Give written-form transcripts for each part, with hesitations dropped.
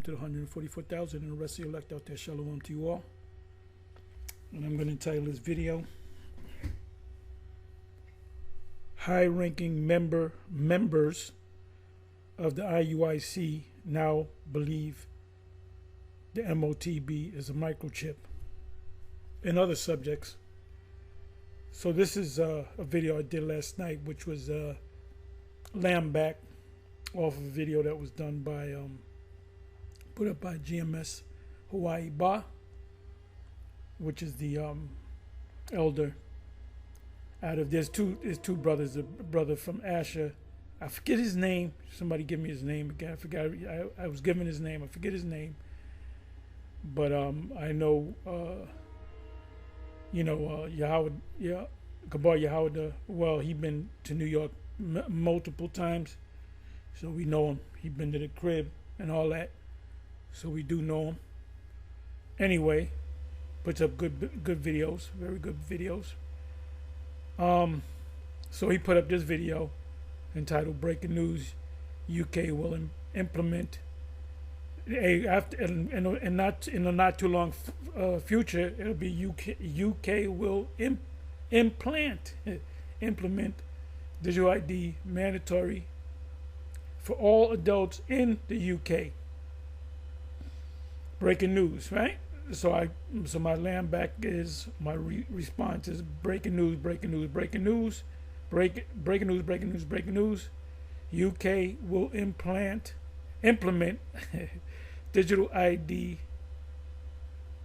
to the 144,000 and the rest of you elect out there. Shalom to you all. And I'm going to entitle this video, High-ranking members of the IUIC now believe the MOTB is a microchip, and other subjects. So this is a video I did last night, which was lamb back off of a video that was done by put up by GMS Hawaii Ba, which is the elder out of there's two brothers. A brother from Asher, I forget his name. Somebody give me his name again. I forgot. I was given his name. I forget his name. But I know Yahweh, Gabar Yahweh. Well, he been to New York multiple times, so we know him. He been to the crib and all that, so we do know him. Anyway, puts up good videos, very good videos. So he put up this video entitled "Breaking News: UK will implement after and not in the not too long future. It'll be UK will implement digital ID mandatory for all adults in the UK." Breaking news, right? So my lamb back is my response is breaking news. UK will implement digital ID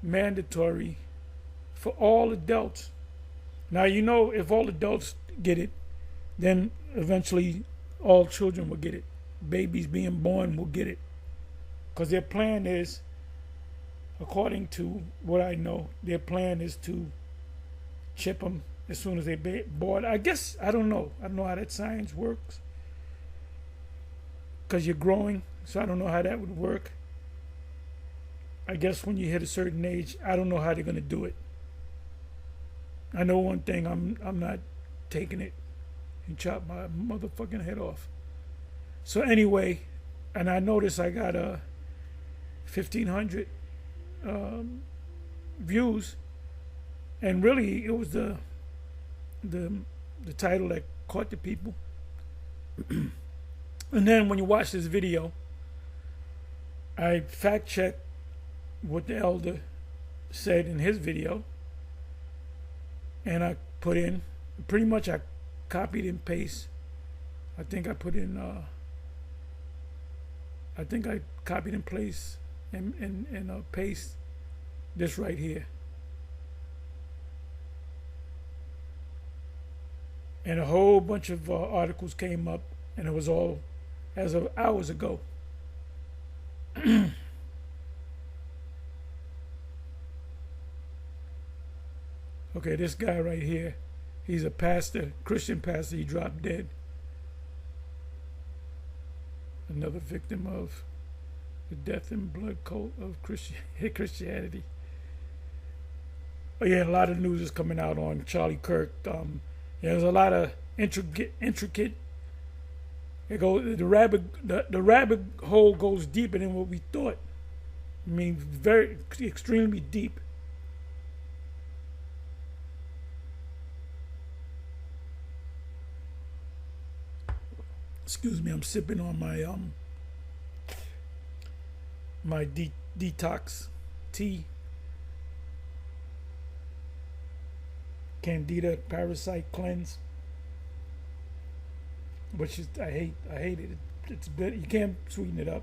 mandatory for all adults. Now, if all adults get it, then eventually all children will get it. Babies being born will get it. Because their plan is, according to what I know, their plan is to chip them as soon as they're born. I guess, I don't know. I don't know how that science works. Because you're growing, so I don't know how that would work. I guess when you hit a certain age, I don't know how they're going to do it. I know one thing, I'm not taking it and chop my motherfucking head off. So anyway, and I noticed I got 1,500 views, and really it was the title that caught the people. And then when you watch this video, I fact checked what the elder said in his video, and I put in, pretty much I copied and paste. I think I put in I copied and paste and paste this right here. And a whole bunch of articles came up, and it was all as of hours ago. Okay, this guy right here, he's a pastor, Christian pastor. He dropped dead. Another victim of the death and blood cult of Christianity. Oh yeah, a lot of news is coming out on Charlie Kirk. There's a lot of intricate. The rabbit hole goes deeper than what we thought. I mean, very extremely deep. Excuse me, I'm sipping on my my detox tea. Candida Parasite Cleanse. Which is, I hate it. It's bitter. You can't sweeten it up.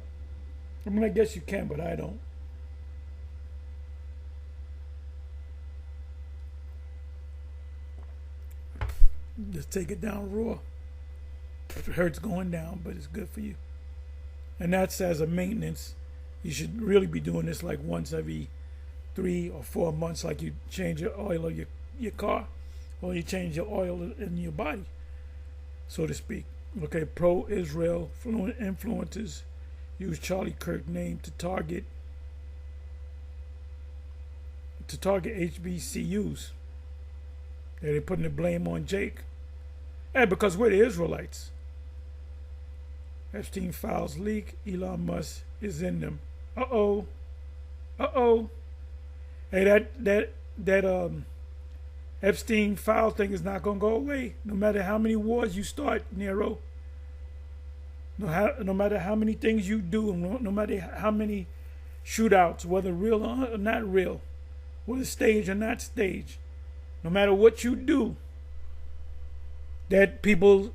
I mean, I guess you can, but I don't. Just take it down raw. It hurts going down, but it's good for you. And that's as a maintenance. You should really be doing this like once every 3 or 4 months, like you change your oil of your car, or you change your oil in your body, so to speak. Okay, pro-Israel influencers use Charlie Kirk name to target HBCUs. They're putting the blame on Jake. And because we're the Israelites. Epstein files leak, Elon Musk is in them. Uh-oh. Uh-oh. Hey, that Epstein file thing is not gonna go away. No matter how many wars you start, Nero. No matter how many things you do, no matter how many shootouts, whether real or not real, whether staged or not staged, no matter what you do, that people,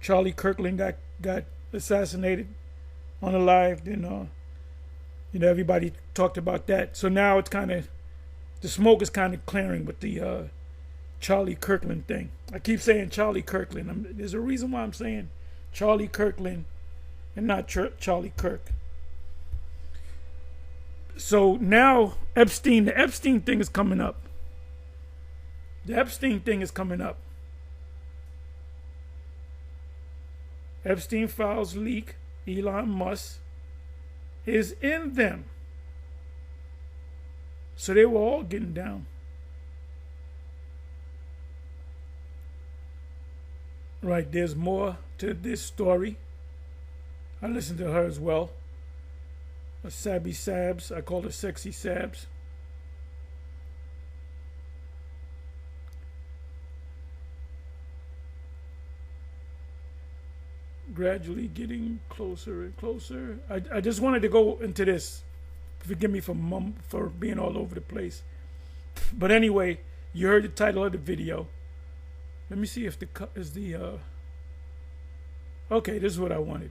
Charlie Kirkland got assassinated on a live, then everybody talked about that. So now it's kind of, the smoke is kind of clearing with the Charlie Kirkland thing. I keep saying Charlie Kirkland. There's a reason why I'm saying Charlie Kirkland and not Charlie Kirk. So now the Epstein thing is coming up. The Epstein thing is coming up. Epstein files leak. Elon Musk is in them. So they were all getting down. Right, there's more to this story. I listened to her as well. A Sabby Sabs. I call her Sexy Sabs. Gradually getting closer and closer. I just wanted to go into this. Forgive me for being all over the place. But anyway, you heard the title of the video. Let me see if okay, this is what I wanted.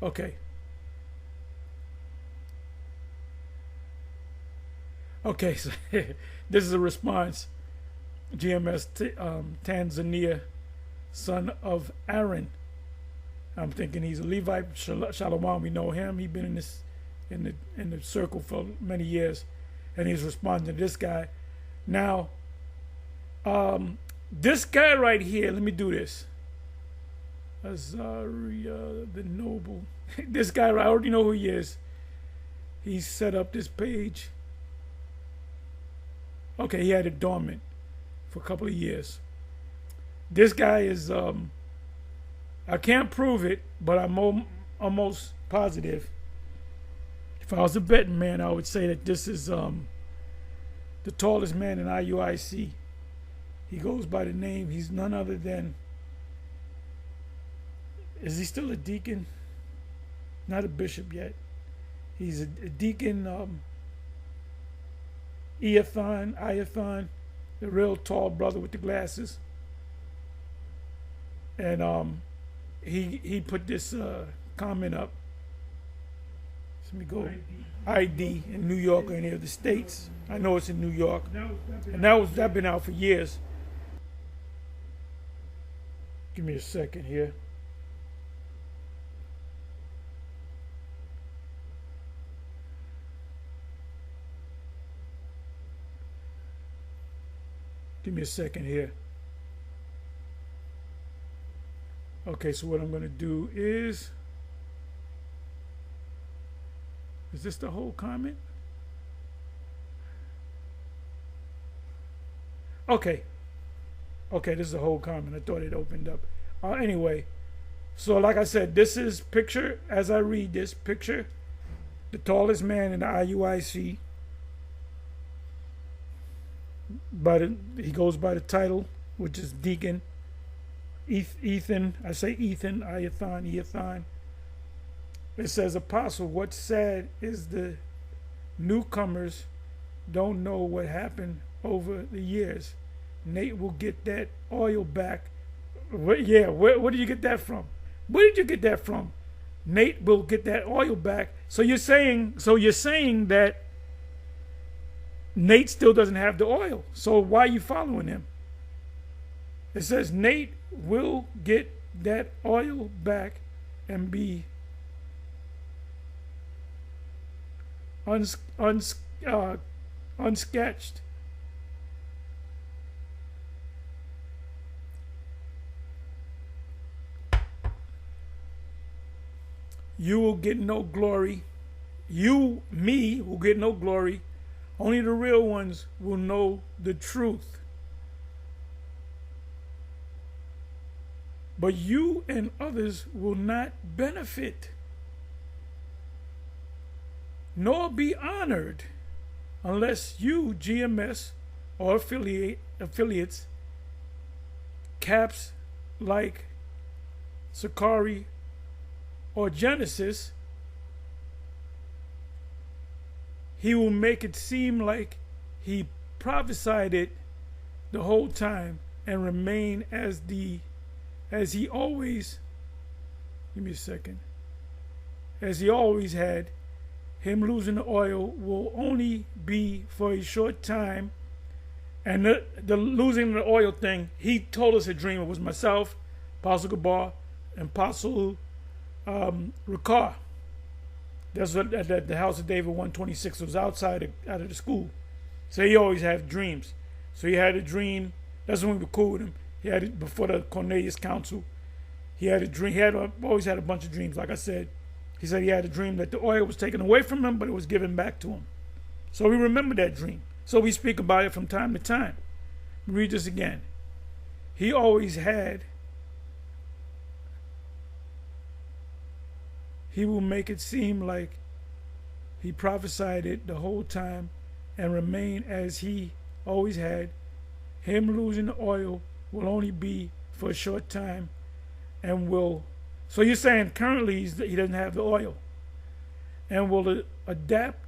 Okay. Okay, so this is a response. GMS Tanzania, son of Aaron. I'm thinking he's a Levite. Shalom, we know him. He's been in the circle for many years, and he's responding to this guy. Now, this guy right here. Let me do this. Azaria the Noble. This guy, I already know who he is. He set up this page. Okay, he had it dormant for a couple of years. This guy is, I can't prove it, but I'm almost positive. If I was a betting man, I would say that this is the tallest man in IUIC. He goes by the name, he's none other than, is he still a deacon? Not a bishop yet. He's a deacon, Iathon, the real tall brother with the glasses. And he put this comment up. Let me go. ID in New York or any of the states. I know it's in New York. And that's been out for years. Give me a second here. Give me a second here. Okay, so what I'm going to do is this the whole comment? Okay. Okay, this is the whole comment. I thought it opened up. Anyway, so like I said, this is picture, as I read this picture, the tallest man in the IUIC. But he goes by the title, which is Deacon Ethan. I say Ethan, Iathon. It says, Apostle, what's sad is the newcomers don't know what happened over the years. Nate will get that oil back. Where did you get that from? Where did you get that from? Nate will get that oil back. So you're saying that Nate still doesn't have the oil. So why are you following him? It says Nate will get that oil back and be unsketched. You will get no glory. You, me, will get no glory Only the real ones will know the truth. But you and others will not benefit, nor be honored, unless you, GMS, or affiliates, caps like Sakari or Genesis, he will make it seem like he prophesied it the whole time and remain as he always, give me a second, as he always had. Him losing the oil will only be for a short time. And the losing the oil thing, he told us a dream. It was myself, Apostle Gabar, and Apostle Ricard. That's what at the House of David 126. It was out of the school. So he always had dreams. So he had a dream. That's when we were cool with him. He had it before the Cornelius Council. He had a dream. He always had a bunch of dreams. Like I said, he said he had a dream that the oil was taken away from him, but it was given back to him. So we remember that dream. So we speak about it from time to time. Read this again. He always had. He will make it seem like he prophesied it the whole time and remain as he always had. Him losing the oil will only be for a short time and will. So you're saying currently he doesn't have the oil and will adapt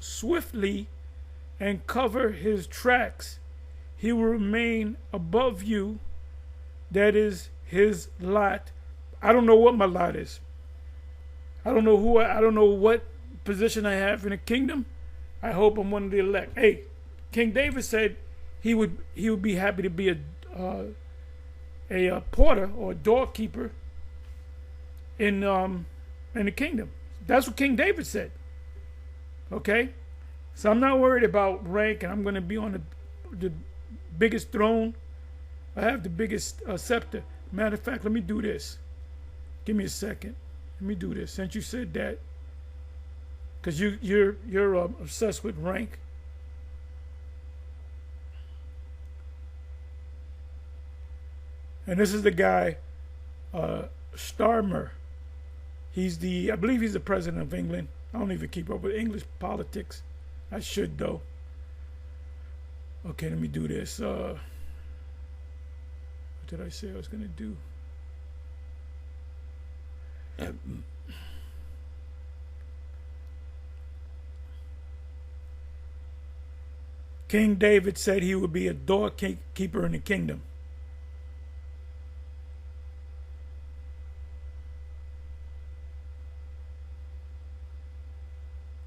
swiftly and cover his tracks. He will remain above you. That is his lot. I don't know what my lot is. I don't know I don't know what position I have in the kingdom. I hope I'm one of the elect. Hey, King David said he would be happy to be a porter or a doorkeeper in the kingdom. That's what King David said. Okay, so I'm not worried about rank, and I'm going to be on the biggest throne. I have the biggest scepter. Matter of fact, let me do this. Give me a second. Let me do this. Since you said that, because you're obsessed with rank. And this is the guy, Starmer. I believe he's the president of England. I don't even keep up with English politics. I should though. Okay, let me do this. What did I say I was gonna do? King David said he would be a doorkeeper in the kingdom.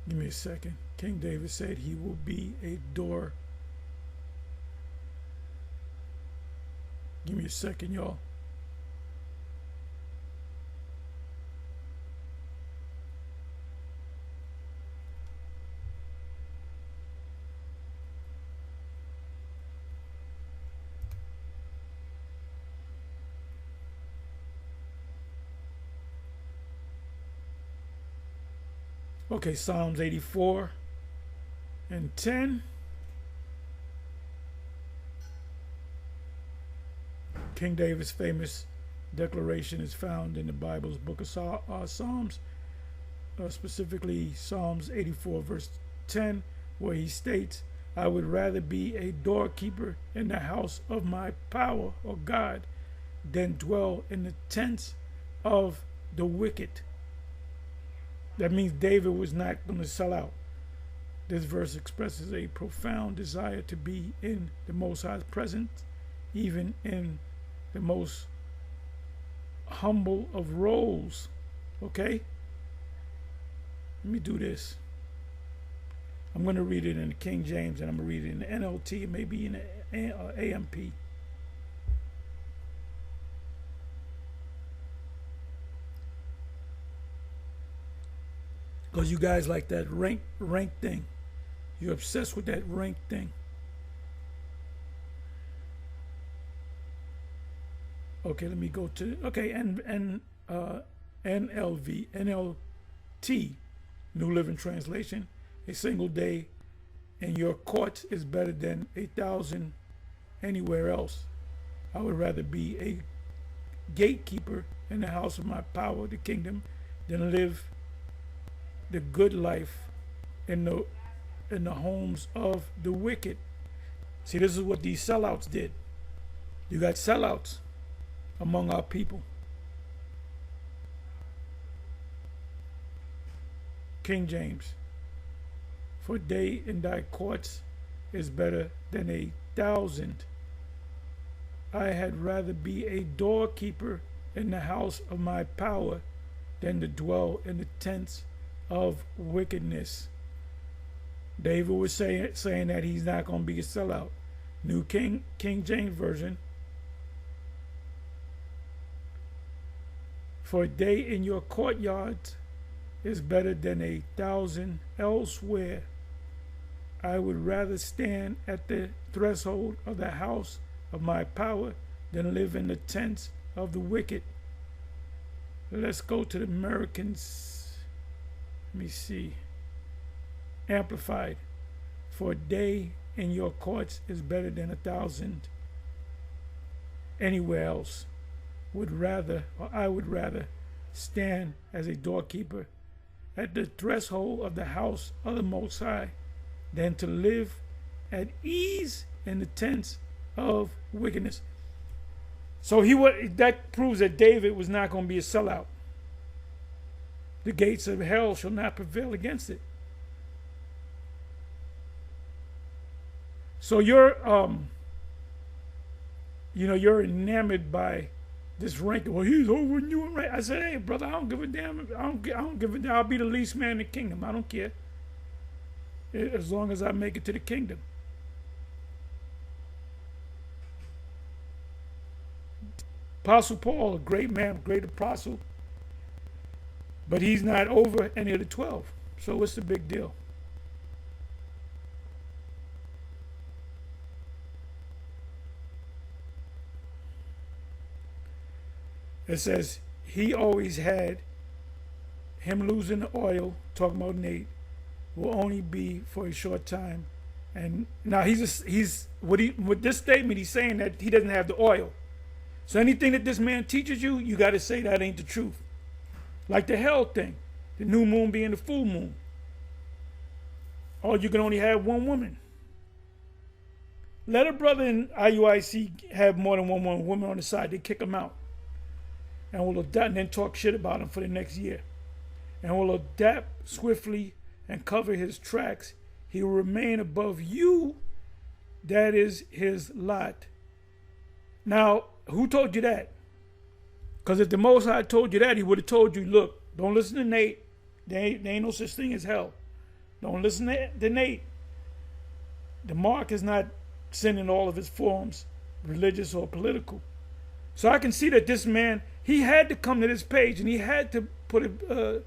Give me a second. King David said he will be a door. Give me a second, y'all. Okay, Psalms 84 and 10. King David's famous declaration is found in the Bible's book of Psalms, specifically Psalms 84 verse 10, where he states, I would rather be a doorkeeper in the house of my power or God than dwell in the tents of the wicked. That means David was not going to sell out. This verse expresses a profound desire to be in the Most High's presence, even in the most humble of roles. Okay? Let me do this. I'm going to read it in the King James, and I'm going to read it in the NLT, maybe in the AMP. Because you guys like that rank thing. You're obsessed with that rank thing. Okay, let me go to, okay, NLT. New Living Translation. A single day in your courts is better than 1,000 anywhere else. I would rather be a gatekeeper in the house of my power, the kingdom, than live the good life in the homes of the wicked. See, this is what these sellouts did. You got sellouts among our people. King James. For a day in thy courts is better than 1,000. I had rather be a doorkeeper in the house of my power than to dwell in the tents of wickedness. David was saying that he's not going to be a sellout. New King James Version. For a day in your courtyards is better than 1,000 elsewhere. I would rather stand at the threshold of the house of my power than live in the tents of the wicked. Let's go to the Americans. Let me see. Amplified. For a day in your courts is better than 1,000 anywhere else. I would rather stand as a doorkeeper at the threshold of the house of the Most High than to live at ease in the tents of wickedness. So that proves that David was not going to be a sellout. The gates of hell shall not prevail against it. So you're enamored by this rank. Well, he's over you and right. I said, hey, brother, I don't give a damn. I don't give a damn. I'll be the least man in the kingdom. I don't care. As long as I make it to the kingdom. Apostle Paul, a great man, great apostle, but he's not over any of the 12. So what's the big deal? It says he always had him losing the oil, talking about Nate, will only be for a short time. And now with this statement, he's saying that he doesn't have the oil. So anything that this man teaches you, you got to say that ain't the truth. Like the hell thing, the new moon being the full moon. Or you can only have one woman. Let a brother in IUIC have more than one woman on the side. They kick him out. And will adapt and then talk shit about him for the next year. And will adapt swiftly and cover his tracks. He will remain above you. That is his lot. Now, who told you that? Because if the Most High told you that, he would have told you, look, don't listen to Nate. There ain't no such thing as hell. Don't listen to Nate. The mark is not sending all of his forms, religious or political. So I can see that this man, he had to come to this page and he had to put a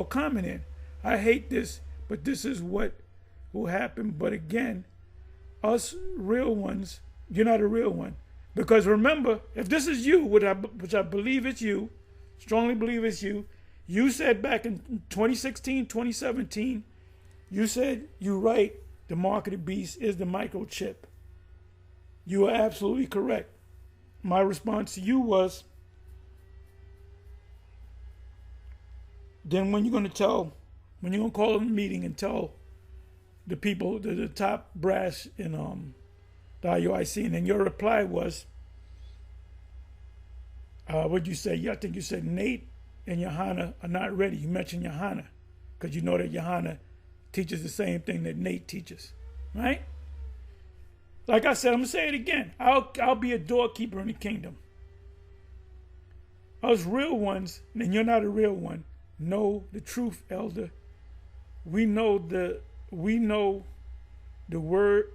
comment in. I hate this, but this is what will happen. But again, us real ones, you're not a real one. Because remember, if this is you, which I believe it's you, strongly believe it's you, you said back in 2016, 2017, you said you're right, the mark of the beast is the microchip. You are absolutely correct. My response to you was, then when you're going to call a meeting and tell the people, the top brass in the IUIC, and then your reply was, what'd you say? Yeah, I think you said Nate and Johanna are not ready. You mentioned Johanna because you know that Johanna teaches the same thing that Nate teaches, right? Like I said, I'm going to say it again. I'll be a doorkeeper in the kingdom. Us real ones, and you're not a real one, know the truth, elder. We know the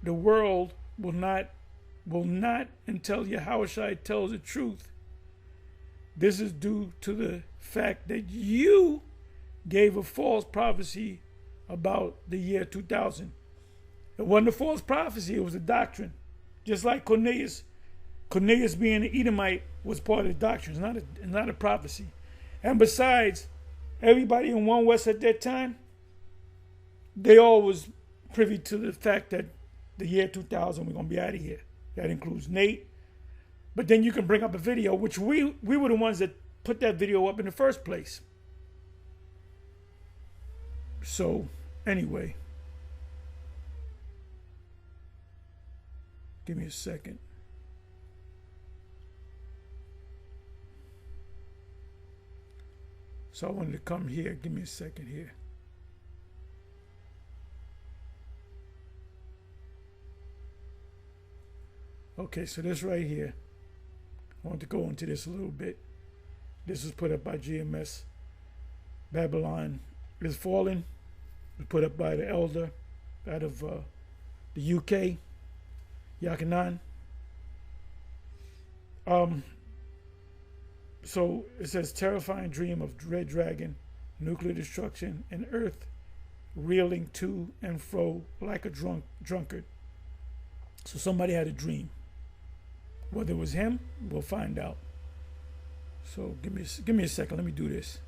world will not until Yahushua tells the truth. This is due to the fact that you gave a false prophecy about the year 2000. It wasn't a false prophecy, it was a doctrine. Just like Cornelius being an Edomite was part of the doctrine, it's not a prophecy. And besides, everybody in One West at that time, they all was privy to the fact that the year 2000 we're gonna be out of here. That includes Nate. But then you can bring up a video, which we were the ones that put that video up in the first place. So anyway, give me a second. So I wanted to come here. Give me a second here. Okay, so this right here, I want to go into this a little bit. This was put up by GMS. Babylon is fallen. It was put up by the elder out of the UK, Yakanan. So it says, terrifying dream of red dragon, nuclear destruction, and Earth reeling to and fro like a drunkard. So somebody had a dream. Whether it was him, we'll find out. So give me a second. Let me do this.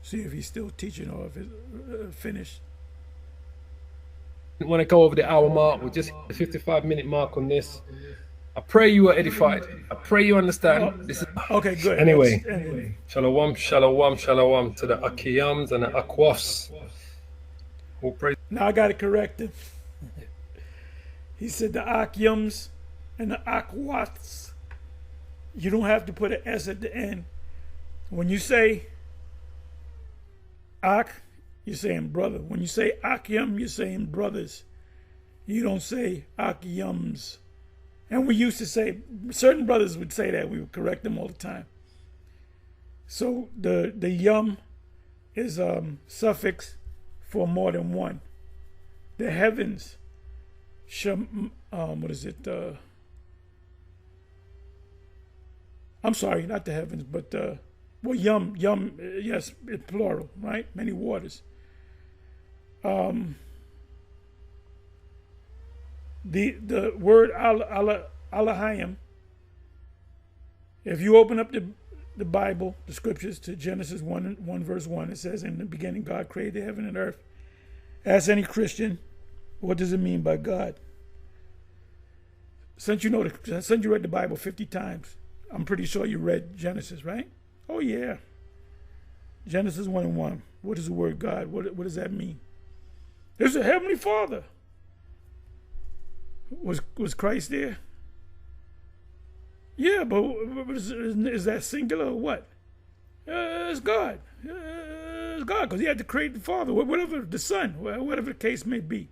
See if he's still teaching or if it's finished. I want to go over the hour mark. We're just the 55-minute mark on this. I pray you are edified. I pray you understand. This is okay, good. Anyway, shalom, shalom, shalom to the Akiyams and the Akwafs. We'll pray. Now I got to correct him. He said the Akyums and the Akwats. You don't have to put an S at the end. When you say Ak, you're saying brother. When you say Akyum, you're saying brothers. You don't say Akyums. And we used to say, certain brothers would say that. We would correct them all the time. So the yum is suffix for more than one. The heavens, what is it? I'm sorry, not the heavens, but well, yum, yes, it's plural, right? Many waters. The word Alahayim, if you open up the Bible, the scriptures, to Genesis 1 verse 1, it says, in the beginning God created the heaven and earth. Ask any Christian, what does it mean by God? Since you read the Bible 50 times, I'm pretty sure you read Genesis, right? Oh yeah. Genesis 1 and 1. What is the word God? What does that mean? There's a heavenly Father. Was Christ there? Yeah, but is that singular or what? It's God. It's God, because he had to create the Father, whatever, the Son, whatever the case may be.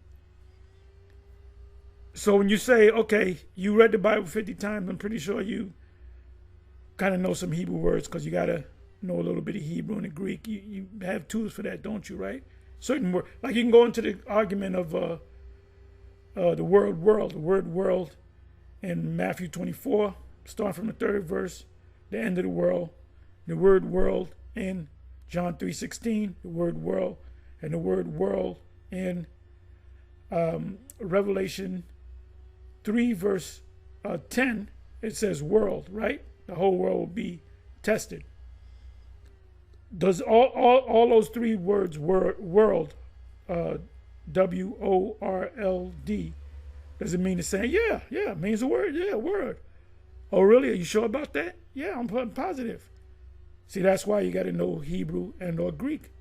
So when you say, okay, you read the Bible 50 times, I'm pretty sure you kind of know some Hebrew words, because you got to know a little bit of Hebrew and Greek. You have tools for that, don't you, right? Certain words. Like you can go into the argument of the word world in Matthew 24, starting from the 3rd verse, the end of the world. The word world in John 3:16, the word world, and the word world in Revelation 3 verse 10, it says world, right? The whole world will be tested. Does all those three words, world, W-O-R-L-D, does it mean the same? Yeah, it means a word. Yeah, word. Oh, really? Are you sure about that? Yeah, I'm positive. See, that's why you got to know Hebrew and or Greek.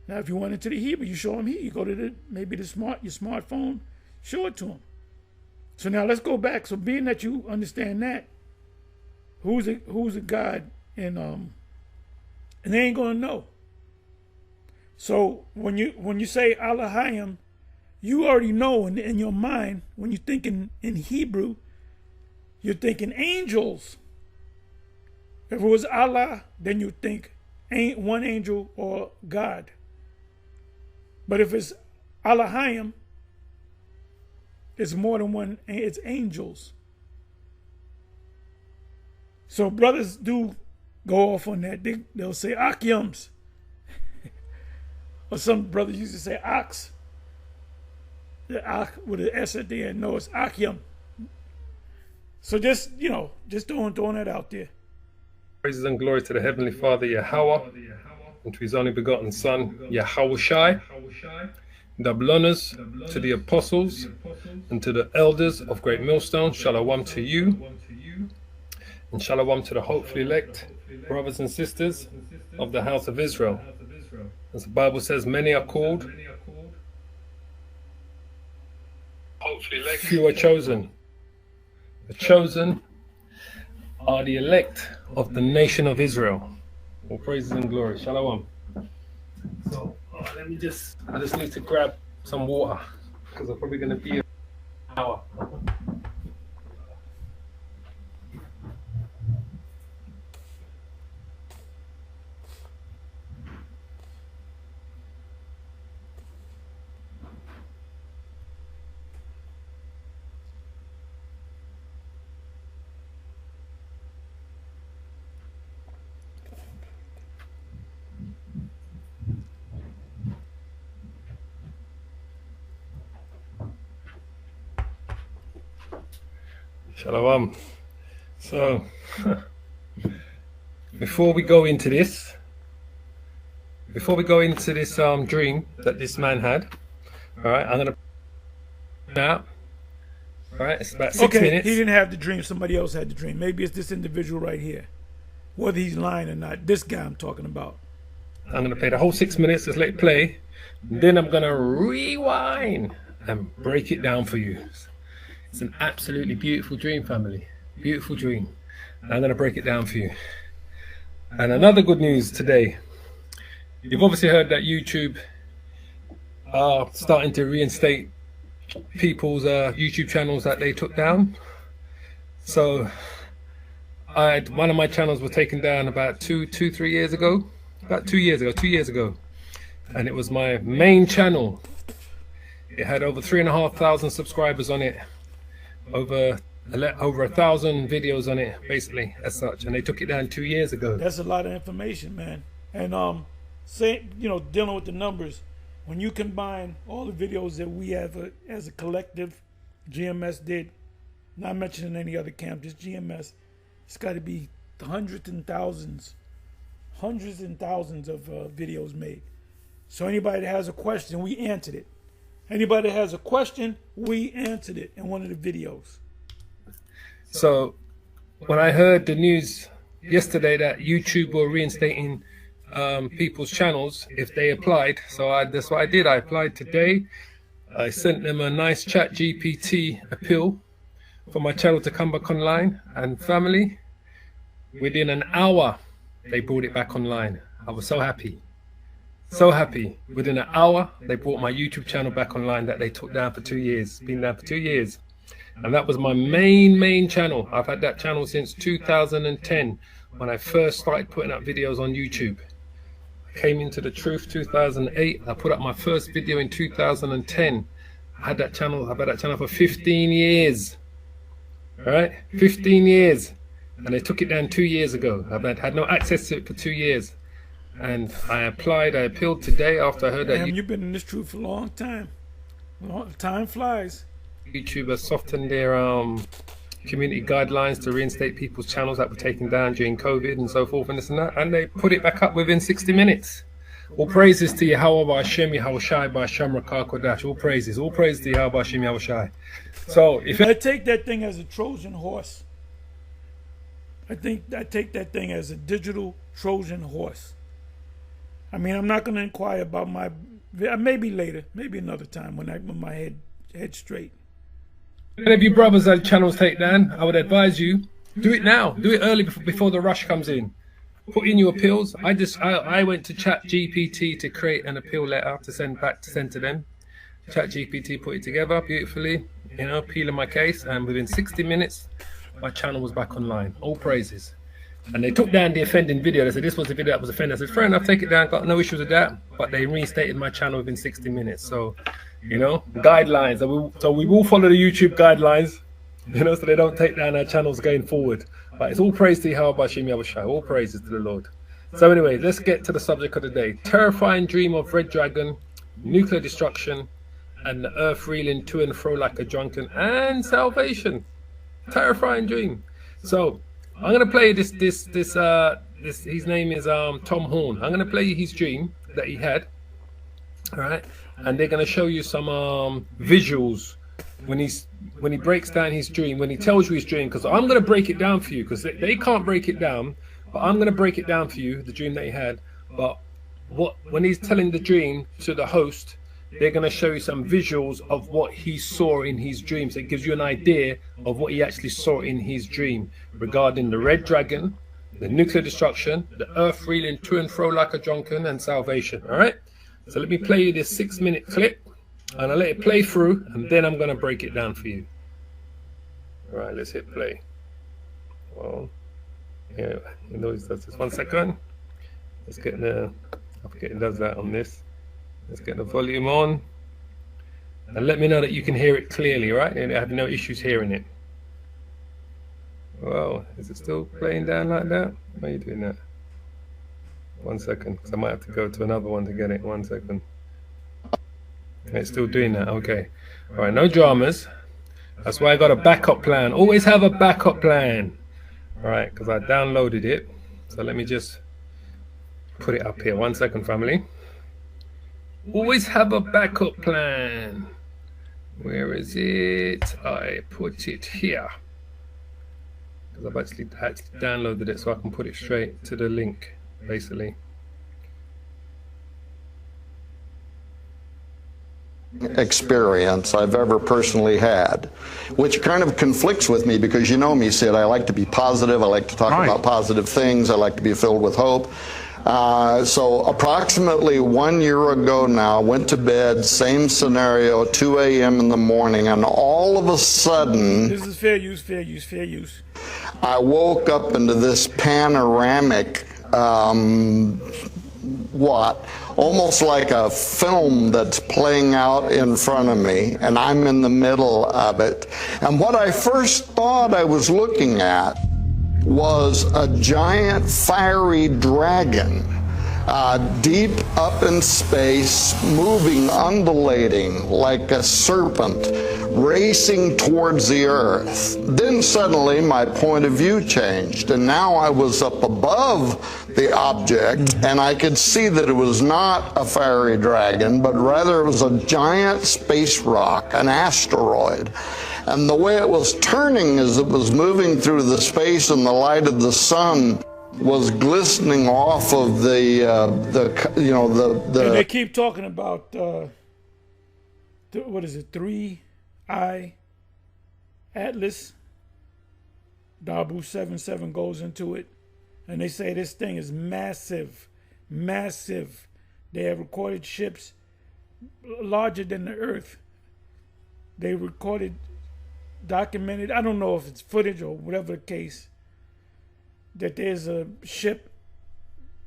Now, if you went into the Hebrew, you show them here. You go to your smartphone, show it to them. So now let's go back. So being that you understand that, who's a God and they ain't gonna know. So when you say Alahayim, you already know in your mind, when you're thinking in Hebrew, you're thinking angels. If it was Allah, then you think one angel or God. But if it's Alahayim, it's more than one, it's angels. So brothers do go off on that. They'll say Akyums. Or some brothers used to say ox. The Ak with an S at the end. No, it's Akyam. So just, just throwing that out there. Praises and glory to the Heavenly Father, Yahweh, and to his only begotten Son, Yahushai. Double honors to the apostles and to the elders of Great Millstone. Shalom to you. And shalom to the hopefully elect brothers and sisters of the house of Israel. As the Bible says, many are called, few are chosen. The chosen are the elect of the nation of Israel. All praises and glory. Shalom. So I just need to grab some water because I'm probably going to be an hour. Shalom. So, before we go into this dream that this man had, all right, I'm gonna now. All right, it's about 6 minutes. He didn't have the dream. Somebody else had the dream. Maybe it's this individual right here. Whether he's lying or not, this guy I'm talking about. I'm gonna play the whole 6 minutes. Just let it play. Then I'm gonna rewind and break it down for you. It's an absolutely beautiful dream, family. Beautiful dream. I'm going to break it down for you. And another good news today. You've obviously heard that YouTube are starting to reinstate people's YouTube channels that they took down. So one of my channels was taken down about 3 years ago. About 2 years ago. And it was my main channel. It had over 3,500 subscribers on it. Over 1,000 videos on it, basically, as such, and they took it down 2 years ago. That's a lot of information, man. And dealing with the numbers, when you combine all the videos that we have as a collective, GMS did, not mentioning any other camp, just GMS, it's got to be hundreds and thousands of videos made. So anybody that has a question, we answered it. Anybody that has a question, we answered it in one of the videos. So when I heard the news yesterday that YouTube were reinstating people's channels if they applied, so that's what I did. I applied today. I sent them a nice chat GPT appeal for my channel to come back online. And family, within an hour, they brought it back online. I was so happy. So happy. Within an hour, they brought my YouTube channel back online that they took down for 2 years. Been down for 2 years. And that was my main channel. I've had that channel since 2010 when I first started putting up videos on YouTube. I came into the truth 2008. I put up my first video in 2010. I've had that channel for 15 years. All right? 15 years. And they took it down 2 years ago. I've had no access to it for 2 years. And I appealed today after I heard that. You've been in this truth for a long time. Time flies. YouTube has softened their community guidelines to reinstate people's channels that were taken down during COVID and so forth and this and that. And they put it back up within 60 minutes. All praises to Yahweh Hashem, Yahushai, Ba'Shem Rakah Kodash. All praises to Yahweh Hashem, Yahushai. So if I take that thing as a Trojan horse. I take that thing as a digital Trojan horse. I mean, I'm not going to inquire about maybe later, maybe another time when my head straight. If your brothers had channels take down, I would advise you, do it now. Do it early before the rush comes in. Put in your appeals. I went to Chat GPT to create an appeal letter to send to them. Chat GPT put it together beautifully, peeling my case, and within 60 minutes, my channel was back online. All praises. And they took down the offending video. They said this was the video that was offending. I said, fair enough, take it down, got no issues with that. But they reinstated my channel within 60 minutes. So, guidelines. So we will follow the YouTube guidelines, so they don't take down our channels going forward. But it's all praise to Yahweh Bashim Yahushai. All praises to the Lord. So anyway, let's get to the subject of the day. Terrifying dream of red dragon, nuclear destruction, and the earth reeling to and fro like a drunken, and salvation. Terrifying dream. So I'm gonna play this. His name is Tom Horn. I'm gonna play you his dream that he had. All right, and they're gonna show you some visuals when he breaks down his dream, when he tells you his dream. Because I'm gonna break it down for you, because they can't break it down, but I'm gonna break it down for you, the dream that he had. But when he's telling the dream to the host, they're going to show you some visuals of what he saw in his dreams. It gives you an idea of what he actually saw in his dream regarding the red dragon, the nuclear destruction, the earth reeling to and fro like a drunken, and salvation. All right, so let me play you this 6-minute clip, and I'll let it play through, and then I'm going to break it down for you. All right, let's hit play. Well, yeah, you know, does this. 1 second. Let's get the, I forget it does that on this. Let's get the volume on, and let me know that you can hear it clearly, right? And I have no issues hearing it. Well, is it still playing down like that? Why are you doing that? 1 second, because I might have to go to another one to get it. 1 second. It's still doing that, okay. All right, no dramas. That's why I got a backup plan. Always have a backup plan. All right, because I downloaded it. So let me just put it up here. 1 second, family. Always have a backup plan. Where is it? I put it here. Because I've actually downloaded it so I can put it straight to the link, basically. Experience I've ever personally had, which kind of conflicts with me because you know me, Sid. I like to be positive. I like to talk about positive things. I like to be filled with hope. So approximately 1 year ago now, went to bed, same scenario, 2 a.m. in the morning, and all of a sudden... This is fair use, fair use, fair use. I woke up into this panoramic, almost like a film that's playing out in front of me, and I'm in the middle of it. And what I first thought I was looking at was a giant fiery dragon, deep up in space, moving, undulating like a serpent, racing towards the earth. Then suddenly my point of view changed, and now I was up above the object, and I could see that it was not a fiery dragon, but rather it was a giant space rock, an asteroid. And the way it was turning as it was moving through the space, and the light of the sun was glistening off of the. And they keep talking about what is it? 3I Atlas. Dabu 77 goes into it, and they say this thing is massive, massive. They have recorded ships larger than the Earth. They recorded, documented, I don't know if it's footage or whatever the case, that there's a ship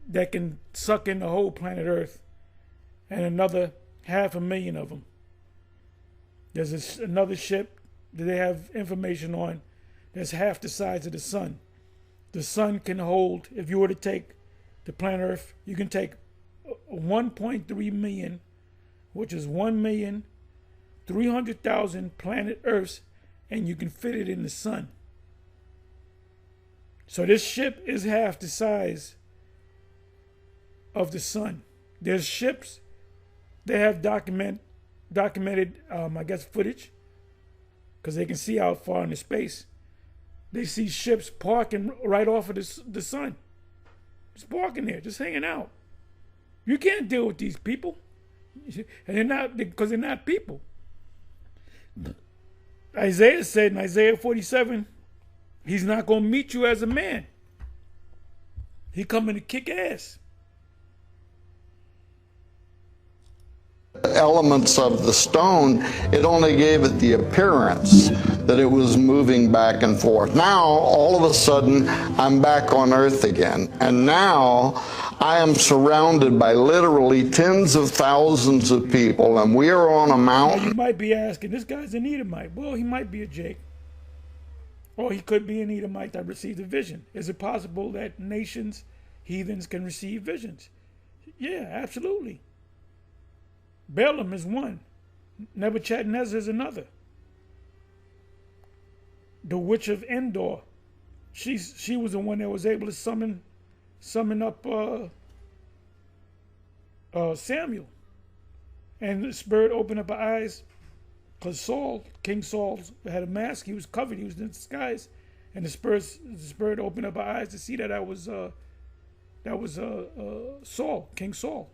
that can suck in the whole planet Earth, and another 500,000 of them. There's another ship that they have information on that's half the size of the sun. The sun can hold, if you were to take the planet Earth, you can take 1.3 million, which is 1,300,000 planet Earths, and you can fit it in the sun. So this ship is half the size of the sun. There's ships that have documented, I guess, footage, because they can see how far into space. They see ships parking right off of the sun. Just parking there, just hanging out. You can't deal with these people, and they're not, because they're not people. Isaiah said in Isaiah 47, he's not going to meet you as a man. He coming to kick ass. Elements of the stone, it only gave it the appearance that it was moving back and forth. Now, all of a sudden, I'm back on Earth again. And now, I am surrounded by literally tens of thousands of people, and we are on a mountain. You might be asking, this guy's an Edomite. Well, he might be a Jake. Or he could be an Edomite that received a vision. Is it possible that nations, heathens, can receive visions? Yeah, absolutely. Balaam is one. Nebuchadnezzar is another. The witch of Endor. She was the one that was able to summon up Samuel. And the Spirit opened up her eyes, because King Saul had a mask. He was covered. He was in disguise, and the Spirit opened up her eyes to see that was Saul, King Saul.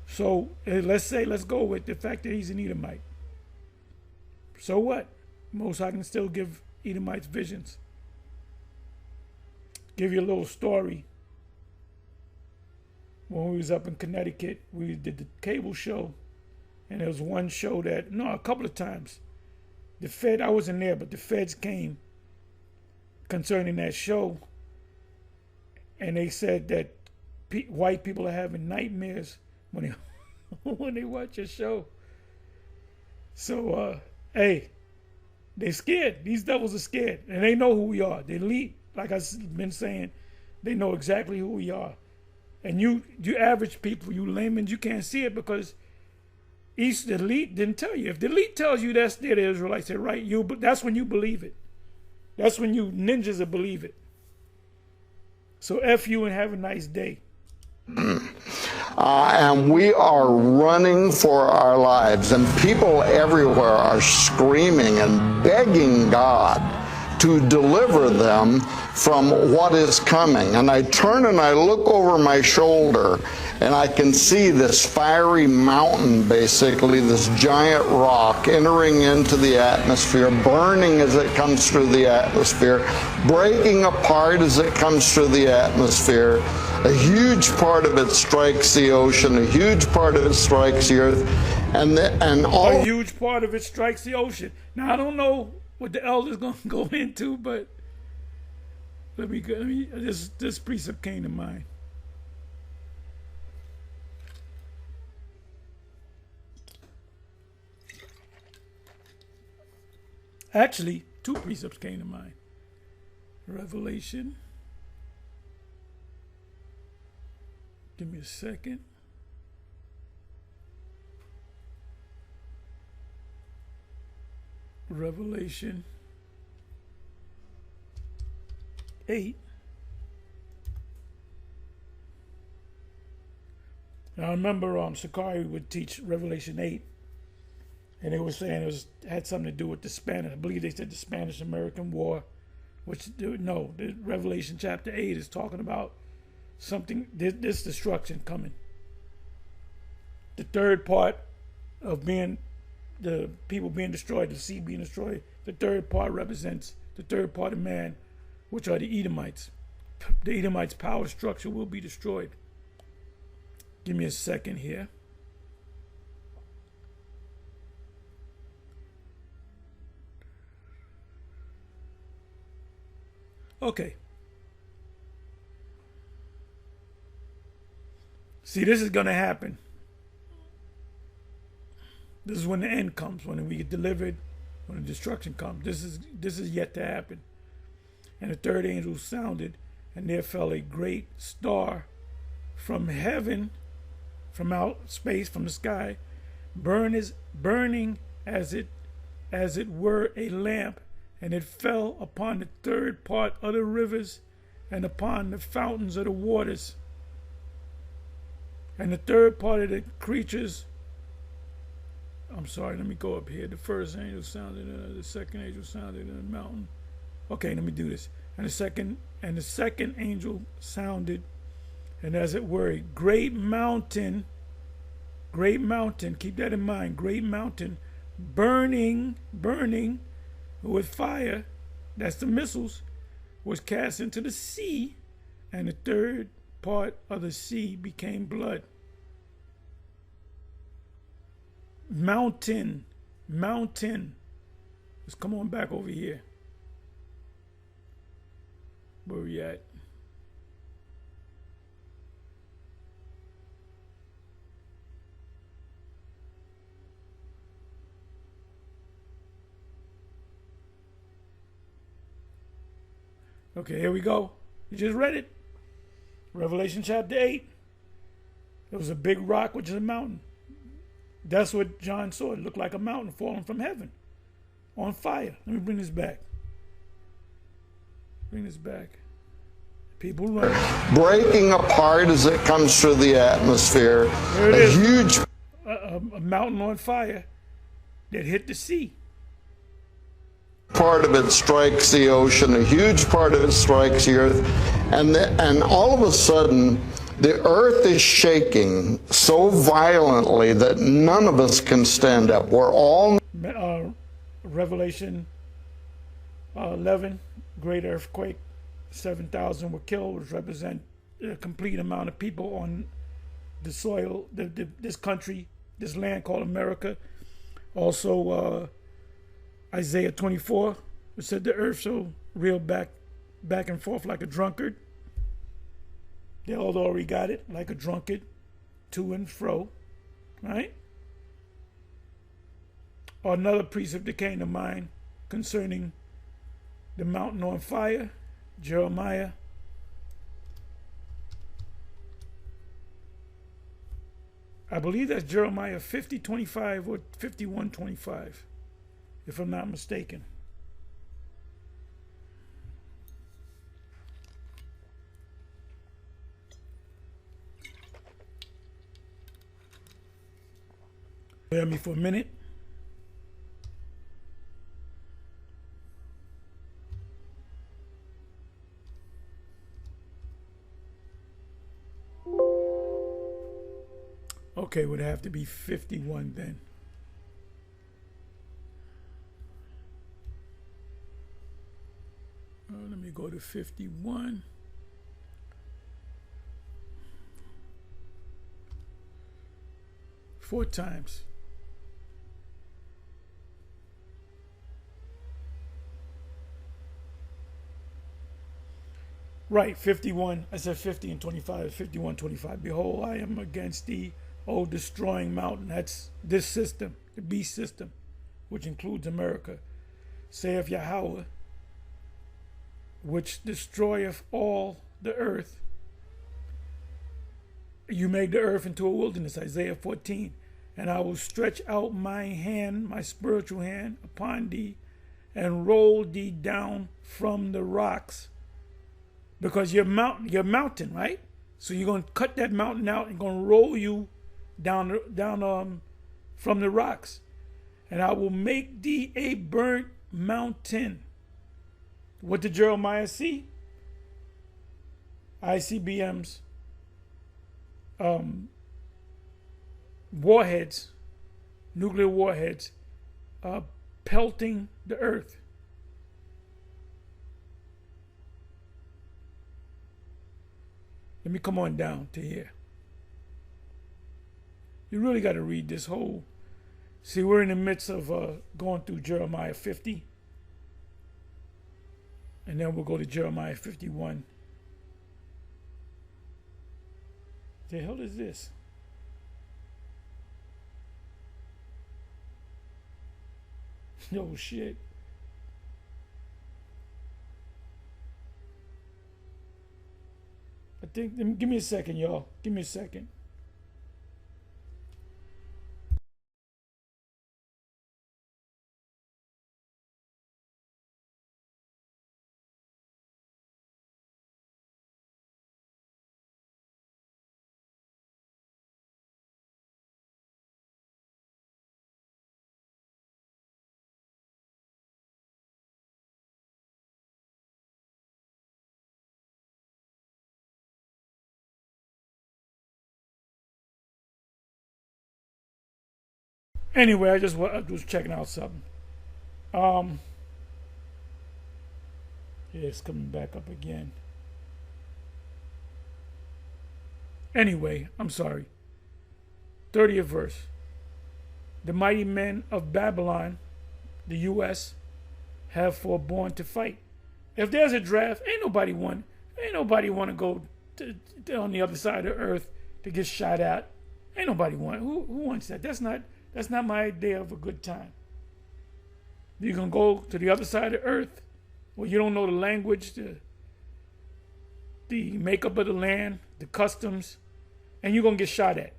So let's go with the fact that he's an Edomite. So what? Most High can still give Edomites visions. Give you a little story. When we was up in Connecticut, we did the cable show, and there was one show a couple of times. I wasn't there, but the feds came concerning that show, and they said that white people are having nightmares when they watch a show. So, hey, they scared. These devils are scared, and they know who we are. The elite, like I've been saying, they know exactly who we are. And you average people, you laymen, you can't see it because the elite didn't tell you. If the elite tells you they're the Israelites, they're right. That's when you believe it. That's when you ninjas will believe it. So F you and have a nice day. And we are running for our lives, and people everywhere are screaming and begging God to deliver them from what is coming. And I turn and I look over my shoulder, and I can see this fiery mountain, basically, this giant rock entering into the atmosphere, burning as it comes through the atmosphere, breaking apart as it comes through the atmosphere. A huge part of it strikes the ocean, a huge part of it strikes the earth, a huge part of it strikes the ocean. Now, I don't know what the elder's going to go into, but this precept came to mind. Actually, two precepts came to mind. Revelation. Give me a second. Revelation 8. Now I remember Sakari would teach Revelation 8, and they were saying it had something to do with the Spanish. I believe they said the Spanish-American War, the Revelation chapter 8 is talking about something, this destruction coming. The third part of the people being destroyed, the sea being destroyed, the third part represents the third part of man, which are the Edomites. The Edomites' power structure will be destroyed. Give me a second here. Okay. See, this is going to happen. This is when the end comes, when we get delivered, when the destruction comes. This is yet to happen. And the third angel sounded, and there fell a great star from heaven, from out space, from the sky, burning as it were a lamp, and it fell upon the third part of the rivers and upon the fountains of the waters. And the third part of the creatures, I'm sorry, let me go up here. The first angel sounded, the second angel sounded in the mountain. Okay, let me do this. And the second angel sounded, and as it were, a great mountain, keep that in mind, great mountain, burning with fire, that's the missiles, was cast into the sea, and the third part of the sea became blood. Mountain. Let's come on back over here. Where we at? Okay, here we go. You just read it. Revelation chapter 8. There was a big rock, which is a mountain. That's what John saw. It looked like a mountain falling from heaven on fire. Let me bring this back. Bring this back. People run. Breaking apart as it comes through the atmosphere. There it A is. huge A mountain on fire that hit the sea. part of it strikes the ocean, a huge part of it strikes the earth, and all of a sudden the earth is shaking so violently that none of us can stand up. We're all Revelation 11, great earthquake, 7,000 were killed, which represent a complete amount of people on the soil, this country, this land called America. Also, Isaiah 24, it said the earth shall reel back and forth like a drunkard. They all already got it, like a drunkard, to and fro, right? Another precept that came to mind concerning the mountain on fire, Jeremiah. I believe that's Jeremiah 50:25 or 51:25, if I'm not mistaken. Bear me for a minute. Okay, would have to be 51 then. Let me go to 51. Four times. Right, 51. I said 50 and 25. 51:25. Behold, I am against thee, O destroying mountain. That's this system, the beast system, which includes America. Saith Yahweh, which destroyeth all the earth. You made the earth into a wilderness, Isaiah 14. And I will stretch out my hand, my spiritual hand, upon thee, and roll thee down from the rocks. Because you're mountain, right? So you're going to cut that mountain out and going to roll you down from the rocks. And I will make thee a burnt mountain. What did Jeremiah see? ICBMs, warheads, nuclear warheads, pelting the earth. Let me come on down to here. You really got to read this whole. See, we're in the midst of going through Jeremiah 50. And then we'll go to Jeremiah 51. The hell is this? Oh shit. I think, give me a second, y'all. Give me a second. Anyway, I was checking out something. Yeah, it's coming back up again. Anyway, I'm sorry. 30th verse. The mighty men of Babylon, the U.S., have forborne to fight. If there's a draft, ain't nobody want to go on the other side of the earth to get shot at. Ain't nobody want. Who wants that? That's not my idea of a good time. You're going to go to the other side of earth where you don't know the language, the makeup of the land, the customs, and you're going to get shot at.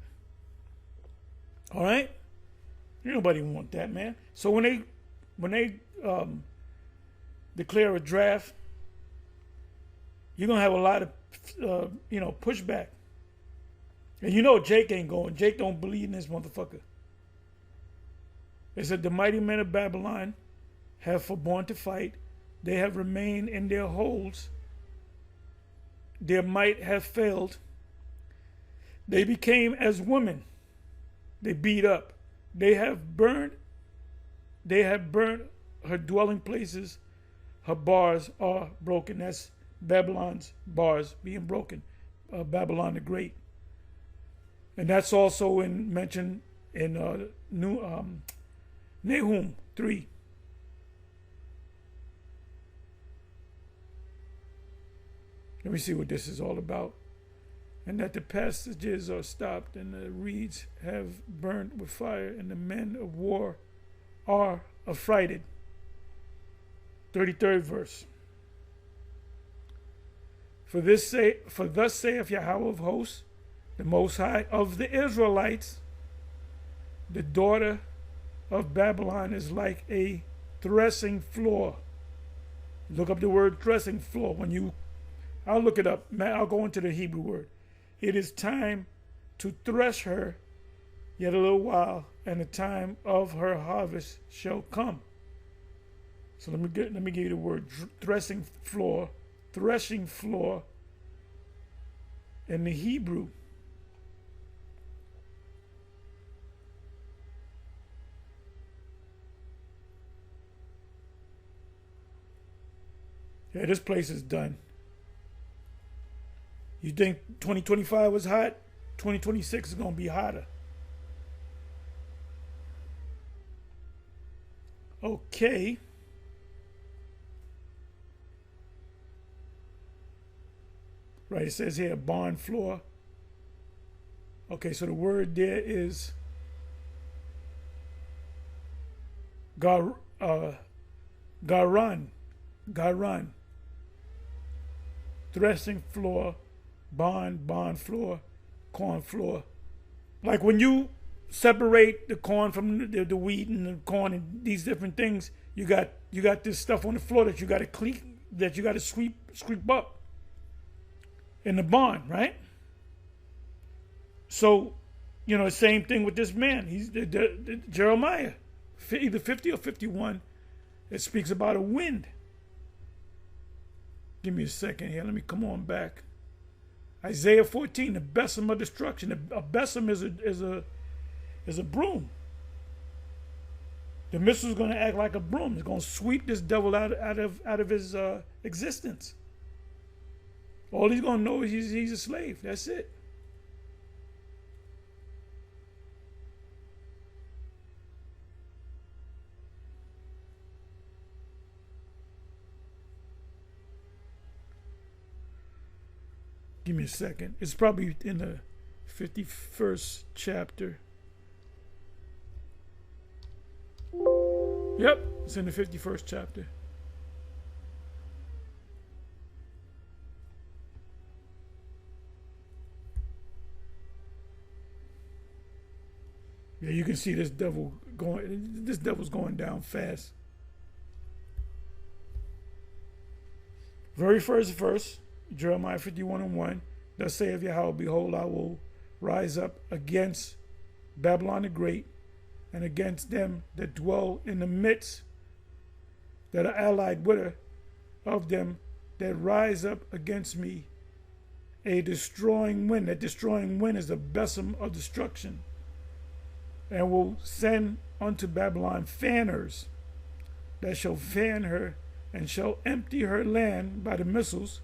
All right? Nobody want that, man. So when they declare a draft, you're gonna have a lot of pushback. And Jake ain't going. Jake don't believe in this motherfucker. It said the mighty men of Babylon have forborne to fight. They have remained in their holes. Their might have failed. They became as women. They beat up. They have burnt her dwelling places. Her bars are broken. That's Babylon's bars being broken. Babylon the Great. And that's also mentioned in Nahum 3. Let me see what this is all about. And that the passages are stopped, and the reeds have burnt with fire, and the men of war are affrighted. 33rd verse. For thus saith Yahweh of hosts, the Most High, of the Israelites, the daughter of Babylon is like a threshing floor. Look up the word threshing floor. I'll look it up. I'll go into the Hebrew word. It is time to thresh her yet a little while, and the time of her harvest shall come. So let me give you the word threshing floor in the Hebrew. Yeah, this place is done. You think 2025 was hot? 2026 is going to be hotter. Okay. Right, it says here, barn floor. Okay, so the word there is garan. Threshing floor, barn floor, corn floor. Like when you separate the corn from the wheat and the corn and these different things, you got this stuff on the floor that you got to clean, that you got to sweep up in the barn, right? So, the same thing with this man. He's the Jeremiah, either 50 or 51. It speaks about a wind. Give me a second here. Let me come on back. Isaiah 14, the besom of destruction. A besom is a broom. The missile is going to act like a broom. It's going to sweep this devil out of his existence. All he's going to know is he's a slave. That's it. Give me a second. It's probably in the 51st chapter. Yep, it's in the 51st chapter. Yeah, you can see this devil's going down fast. Very first verse. Jeremiah 51:1, thus saith Yahweh, behold, I will rise up against Babylon the Great, and against them that dwell in the midst, that are allied with her, of them that rise up against me, a destroying wind. That destroying wind is a besom of destruction, and will send unto Babylon fanners, that shall fan her, and shall empty her land by the missiles.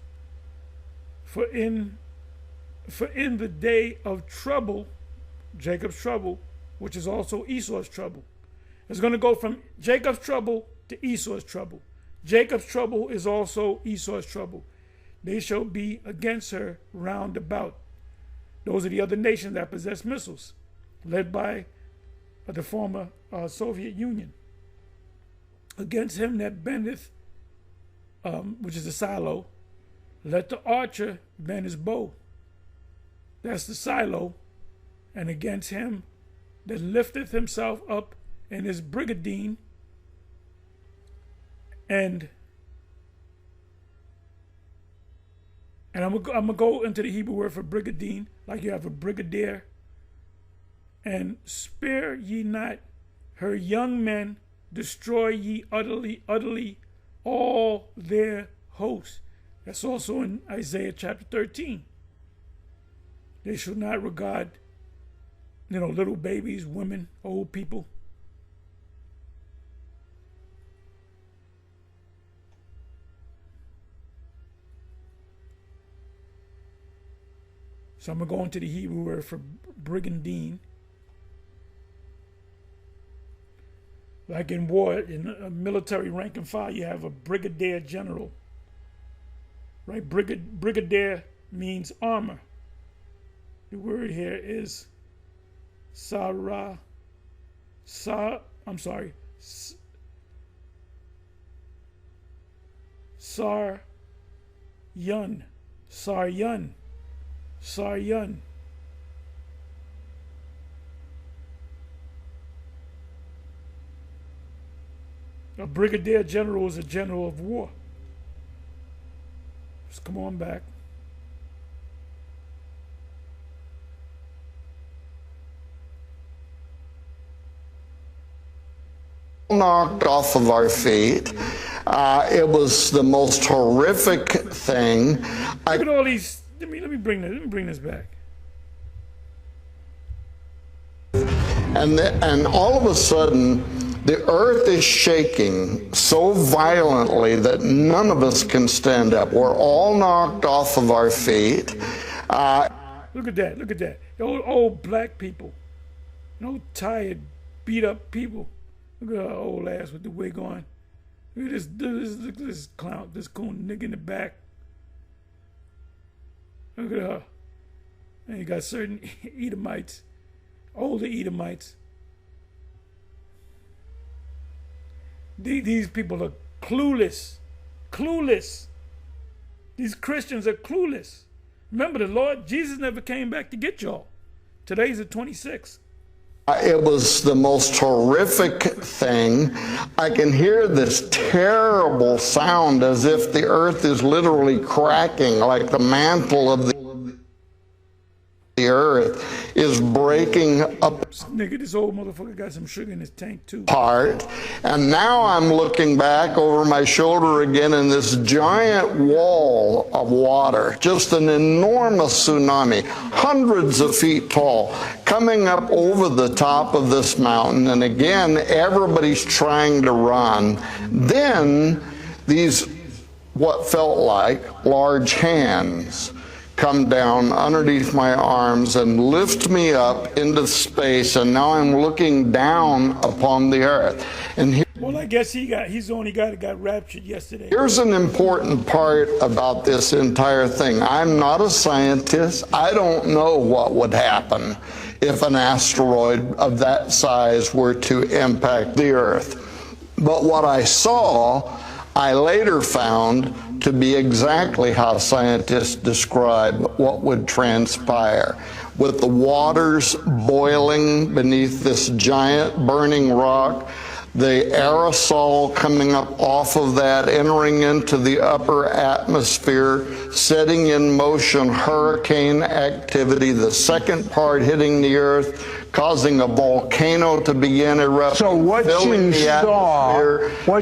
For in the day of trouble, Jacob's trouble, which is also Esau's trouble. It's going to go from Jacob's trouble to Esau's trouble. Jacob's trouble is also Esau's trouble. They shall be against her round about. Those are the other nations that possess missiles, led by the former Soviet Union. Against him that bendeth, which is a silo, let the archer bend his bow. That's the silo. And against him that lifteth himself up and it's brigadine, and I'm gonna go into the Hebrew word for brigadine, like you have a brigadier. And spare ye not her young men, destroy ye utterly all their hosts. That's also in Isaiah chapter 13. They shall not regard, little babies, women, old people. So I'm going to go into the Hebrew word for brigandine. Like in war, in a military rank and file, you have a brigadier general. Right? Brigadier means armor. The word here is saryan. A brigadier general is a general of war. Just come on back. Knocked off of our feet. It was the most horrific thing. Look at all these. Let me bring this back. And all of a sudden, the earth is shaking so violently that none of us can stand up. We're all knocked off of our feet. Look at that. Old black people. No tired, beat up people. Look at her old ass with the wig on. Look at this clown, this coon nigga in the back. Look at her. And you got certain Edomites, older Edomites. These people are clueless. These Christians are clueless. Remember, the Lord Jesus never came back to get y'all. Today's the 26th. It was the most horrific thing. I can hear this terrible sound as if the earth is literally cracking, like the mantle of the earth is breaking Nigga, this old motherfucker got some sugar in his tank too. apart. And now I'm looking back over my shoulder again in this giant wall of water, just an enormous tsunami, hundreds of feet tall, coming up over the top of this mountain. And again, everybody's trying to run. Then these, what felt like large hands, come down underneath my arms and lift me up into space, and now I'm looking down upon the earth. And well, I guess he's the only guy that got raptured yesterday. here's an important part about this entire thing. I'm not a scientist. I don't know what would happen if an asteroid of that size were to impact the earth. But what I saw, I later found to be exactly how scientists describe what would transpire. With the waters boiling beneath this giant burning rock, the aerosol coming up off of that, entering into the upper atmosphere, setting in motion hurricane activity, the second part hitting the earth, causing a volcano to begin erupting. So what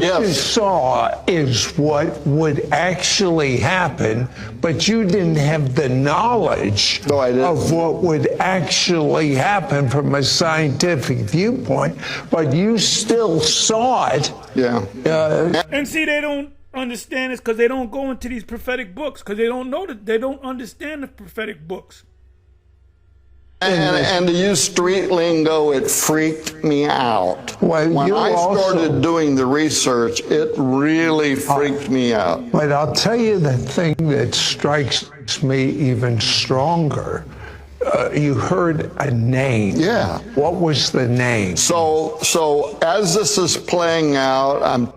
you saw is what would actually happen, but you didn't have the knowledge of what would actually happen from a scientific viewpoint, but you still saw it. Yeah. And see, they don't understand this because they don't go into these prophetic books, because they don't know that they don't understand the prophetic books. And to use street lingo, it freaked me out. Well, when I started doing the research, it really freaked me out. But I'll tell you the thing that strikes me even stronger. You heard a name. Yeah. What was the name? So as this is playing out, I'm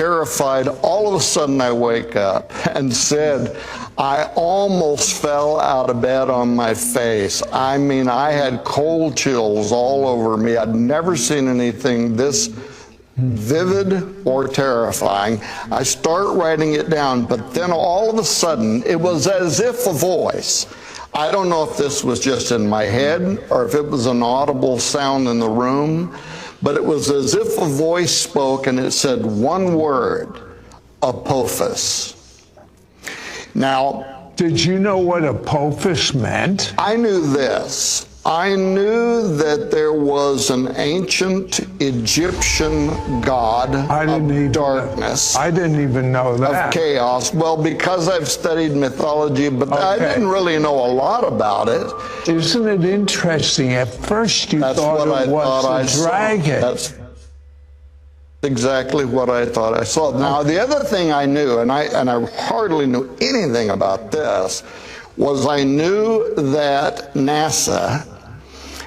terrified. All of a sudden I wake up and said, I almost fell out of bed on my face. I mean, I had cold chills all over me. I'd never seen anything this vivid or terrifying. I start writing it down, but then all of a sudden it was as if a voice, I don't know if this was just in my head or if it was an audible sound in the room, but it was as if a voice spoke and it said one word, Apophis. Now, did you know what Apophis meant? I knew this. I knew that there was an ancient Egyptian god of darkness. I didn't even know that. Of chaos. Well, because I've studied mythology, but I didn't really know a lot about it. Isn't it interesting? At first you thought it was a dragon. That's exactly what I thought I saw. Now, the other thing I knew, and I hardly knew anything about this, was I knew that NASA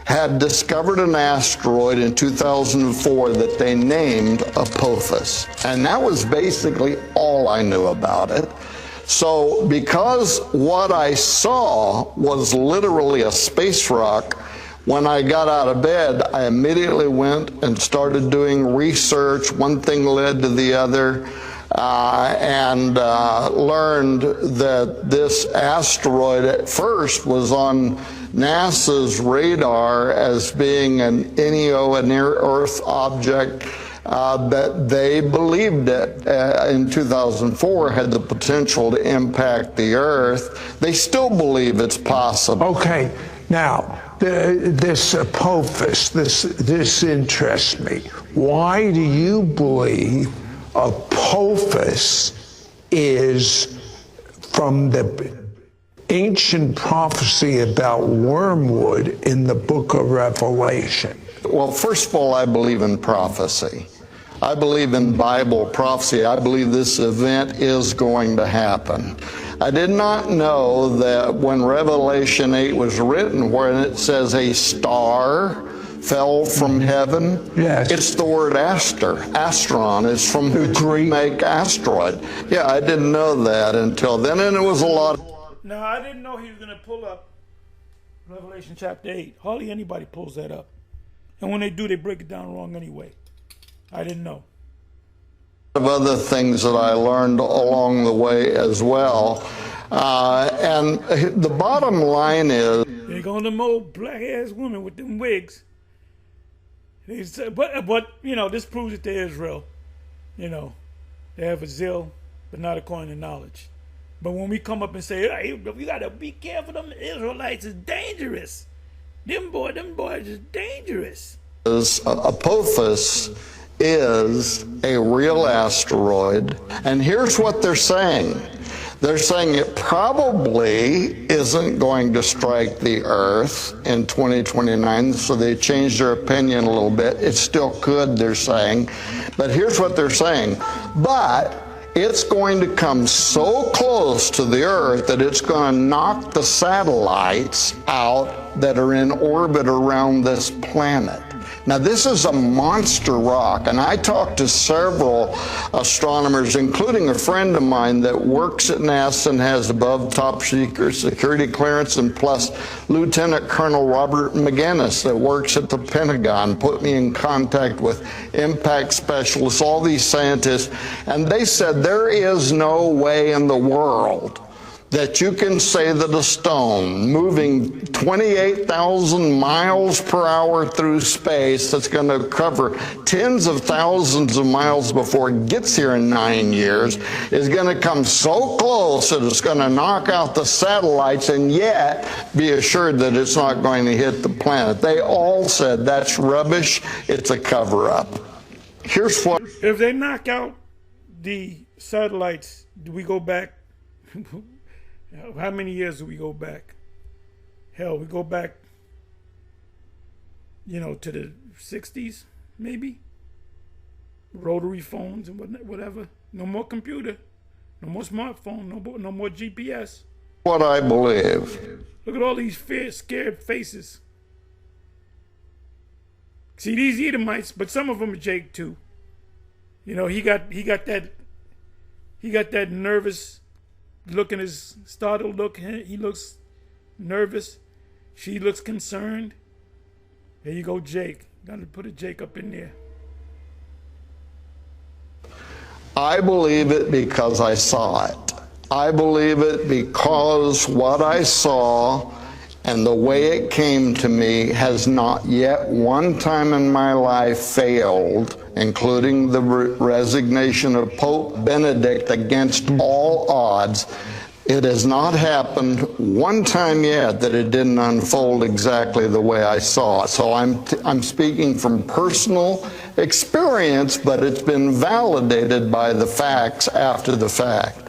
had discovered an asteroid in 2004 that they named Apophis. And that was basically all I knew about it. So because what I saw was literally a space rock, when I got out of bed, I immediately went and started doing research. One thing led to the other. And learned that this asteroid at first was on NASA's radar as being an NEO, a near-Earth object, that they believed it in 2004 had the potential to impact the Earth. They still believe it's possible. Okay, now, this Apophis, this interests me. Why do you believe Apophis is from the ancient prophecy about wormwood in the book of Revelation? Well, first of all, I believe in prophecy. I believe in Bible prophecy. I believe this event is going to happen. I did not know that when Revelation 8 was written, where it says a star fell from heaven. Yes. It's the word aster. Astron is from which we make asteroid. Yeah, I didn't know that until then, and it was a lot. No, I didn't know he was going to pull up Revelation chapter 8. Hardly anybody pulls that up. And when they do, they break it down wrong anyway. I didn't know. Of other things that I learned along the way as well. And the bottom line is, they're going to old black-ass women with them wigs. But you know, this proves that they're Israel. You know, they have a zeal, but not according to knowledge. But when we come up and say, hey, we got to be careful, them Israelites is dangerous. Them boys is dangerous. Apophis is a real asteroid. And here's what they're saying. They're saying it probably isn't going to strike the Earth in 2029, so they changed their opinion a little bit. It still could, they're saying. But here's what they're saying. But it's going to come so close to the Earth that it's going to knock the satellites out that are in orbit around this planet. Now, this is a monster rock, and I talked to several astronomers, including a friend of mine that works at NASA and has above top secret security clearance, and plus Lieutenant Colonel Robert McGinnis that works at the Pentagon, put me in contact with impact specialists, all these scientists, and they said there is no way in the world that you can say that a stone moving 28,000 miles per hour through space that's going to cover tens of thousands of miles before it gets here in 9 years is going to come so close that it's going to knock out the satellites and yet be assured that it's not going to hit the planet. They all said that's rubbish. It's a cover-up. Here's what... If they knock out the satellites, do we go back... How many years do we go back? Hell, we go back, you know, to the 60s, maybe? Rotary phones and whatever. No more computer. No more smartphone. No more GPS. What I believe. Look at all these scared faces. See, these Edomites, but some of them are Jake too. You know, he got that nervous look in his startled look. He looks nervous. She looks concerned. There you go, Jake. Got to put a Jake up in there. I believe it because I saw it. I believe it because what I saw and the way it came to me has not yet one time in my life failed, including the resignation of Pope Benedict against all odds. It has not happened one time yet that it didn't unfold exactly the way I saw it. So I'm speaking from personal experience, but it's been validated by the facts after the fact.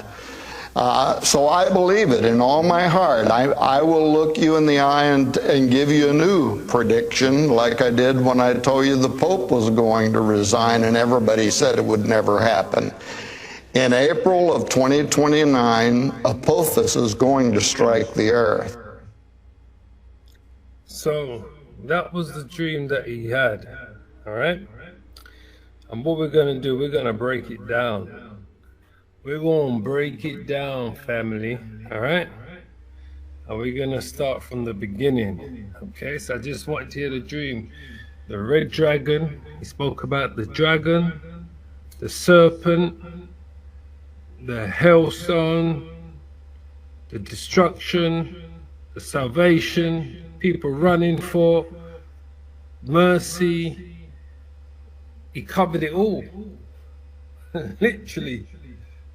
So I believe it in all my heart. I will look you in the eye and give you a new prediction, like I did when I told you the Pope was going to resign and everybody said it would never happen. In April of 2029, Apophis is going to strike the earth. So that was the dream that he had, all right? And what we're going to do, we're going to break it down. We're going to break it down, family, all right? And we're going to start from the beginning, okay? So I just want to hear the dream. The red dragon, he spoke about the dragon, the serpent, the hailstone, the destruction, the salvation, people running for mercy. He covered it all, literally,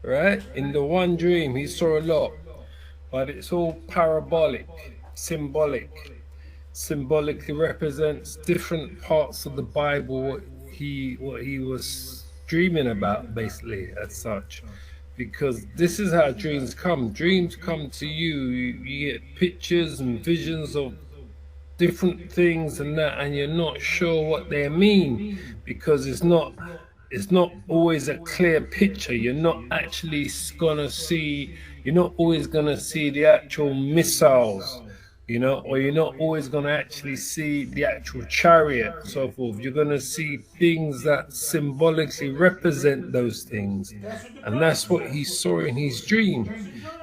right? In the one dream, he saw a lot, but it's all parabolic, symbolic. Symbolically represents different parts of the Bible, what he was dreaming about, basically, as such. Because this is how dreams come. Dreams come to you. You get pictures and visions of different things and that, and you're not sure what they mean because it's not always a clear picture. You're not actually gonna see. You're not always gonna see the actual missiles, you know, or you're not always gonna actually see the actual chariot and so forth. You're gonna see things that symbolically represent those things, and that's what he saw in his dream.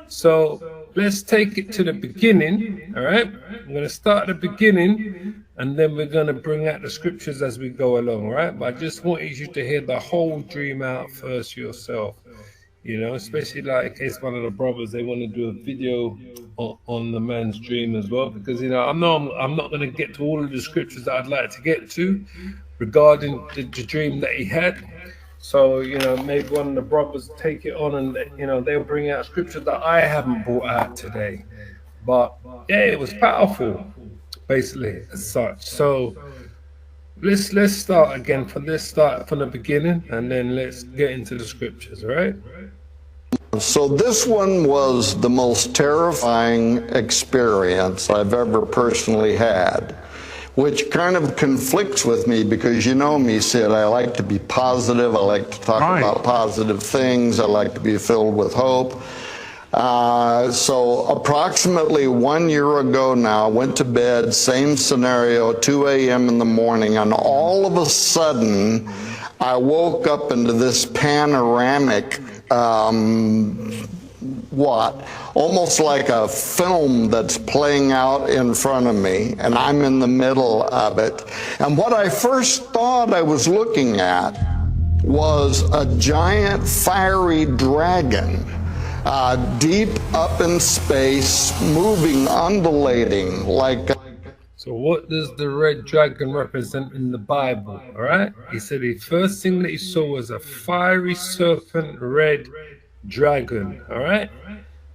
So let's take it to the beginning, all right? I'm gonna start at the beginning, and then we're gonna bring out the scriptures as we go along, all right? But I just wanted you to hear the whole dream out first yourself. You know, especially like in case one of the brothers, they want to do a video on the man's dream as well, because, you know, I'm not going to get to all of the scriptures that I'd like to get to regarding the dream that he had. So, you know, maybe one of the brothers take it on and, you know, they'll bring out scriptures that I haven't brought out today. But yeah, it was powerful, basically, as such. So let's start again from the beginning, and then let's get into the scriptures, all right? So this one was the most terrifying experience I've ever personally had, which kind of conflicts with me because you know me, Sid, I like to be positive, I like to talk about positive things, I like to be filled with hope. So approximately 1 year ago now, went to bed, same scenario, 2 a.m. in the morning, and all of a sudden I woke up into this panoramic almost like a film that's playing out in front of me, and I'm in the middle of it. And what I first thought I was looking at was a giant fiery dragon, deep up in space, moving, undulating, like... So what does the red dragon represent in the Bible, all right? He said the first thing that he saw was a fiery serpent red dragon, all right?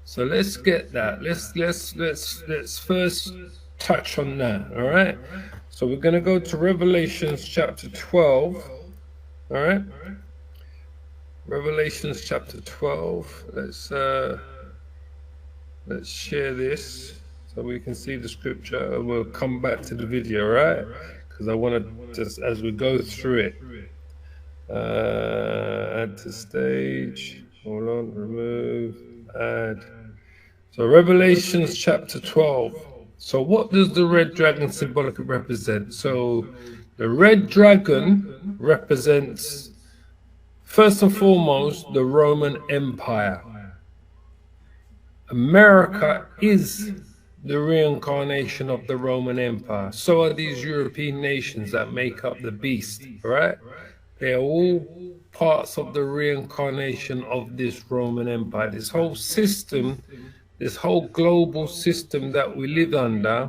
So let's get that. Let's first touch on that, all right? So we're going to go to Revelations chapter 12, all right? Revelations chapter 12. Let's share this so we can see the scripture, and we'll come back to the video, right? Because I want to just, as we go through it, add to stage, hold on, remove, add. So Revelations chapter 12. So what does the red dragon symbolically represent? So the red dragon represents First and foremost, the Roman Empire. America is the reincarnation of the Roman Empire. So are these European nations that make up the beast, right? They are all parts of the reincarnation of this Roman Empire. This whole system, this whole global system that we live under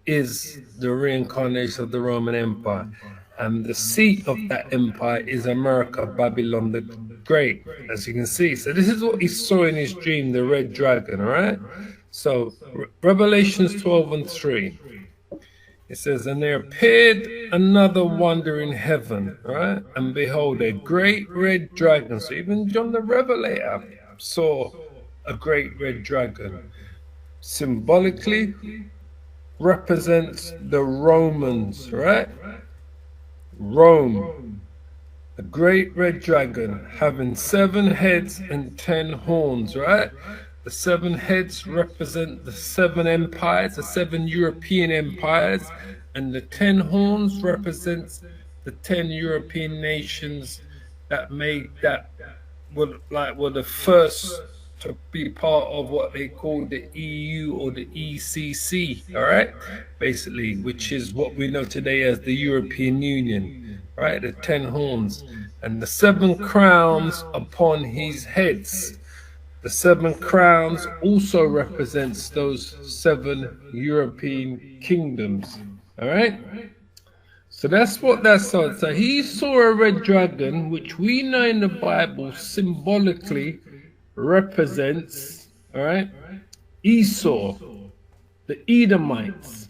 is the reincarnation of the Roman Empire. And the seat of that empire is America, Babylon the Great, as you can see. So this is what he saw in his dream, the red dragon, all right? So Revelations 12:3, it says, and there appeared another wonder in heaven, right? And behold, a great red dragon. So even John the Revelator saw a great red dragon. Symbolically represents the Romans, right? Rome, a great red dragon having 7 heads and 10 horns, right? The 7 heads represent the 7 empires, the 7 European empires, and the 10 horns represents the 10 European nations that were the first to be part of what they call the EU or the ECC, all right? Basically, which is what we know today as the European Union, right? The 10 horns and the 7 crowns upon his heads. The 7 crowns also represents those 7 European kingdoms, all right? So that's what that's on. So he saw a red dragon, which we know in the Bible symbolically represents, all right, Esau, the Edomites,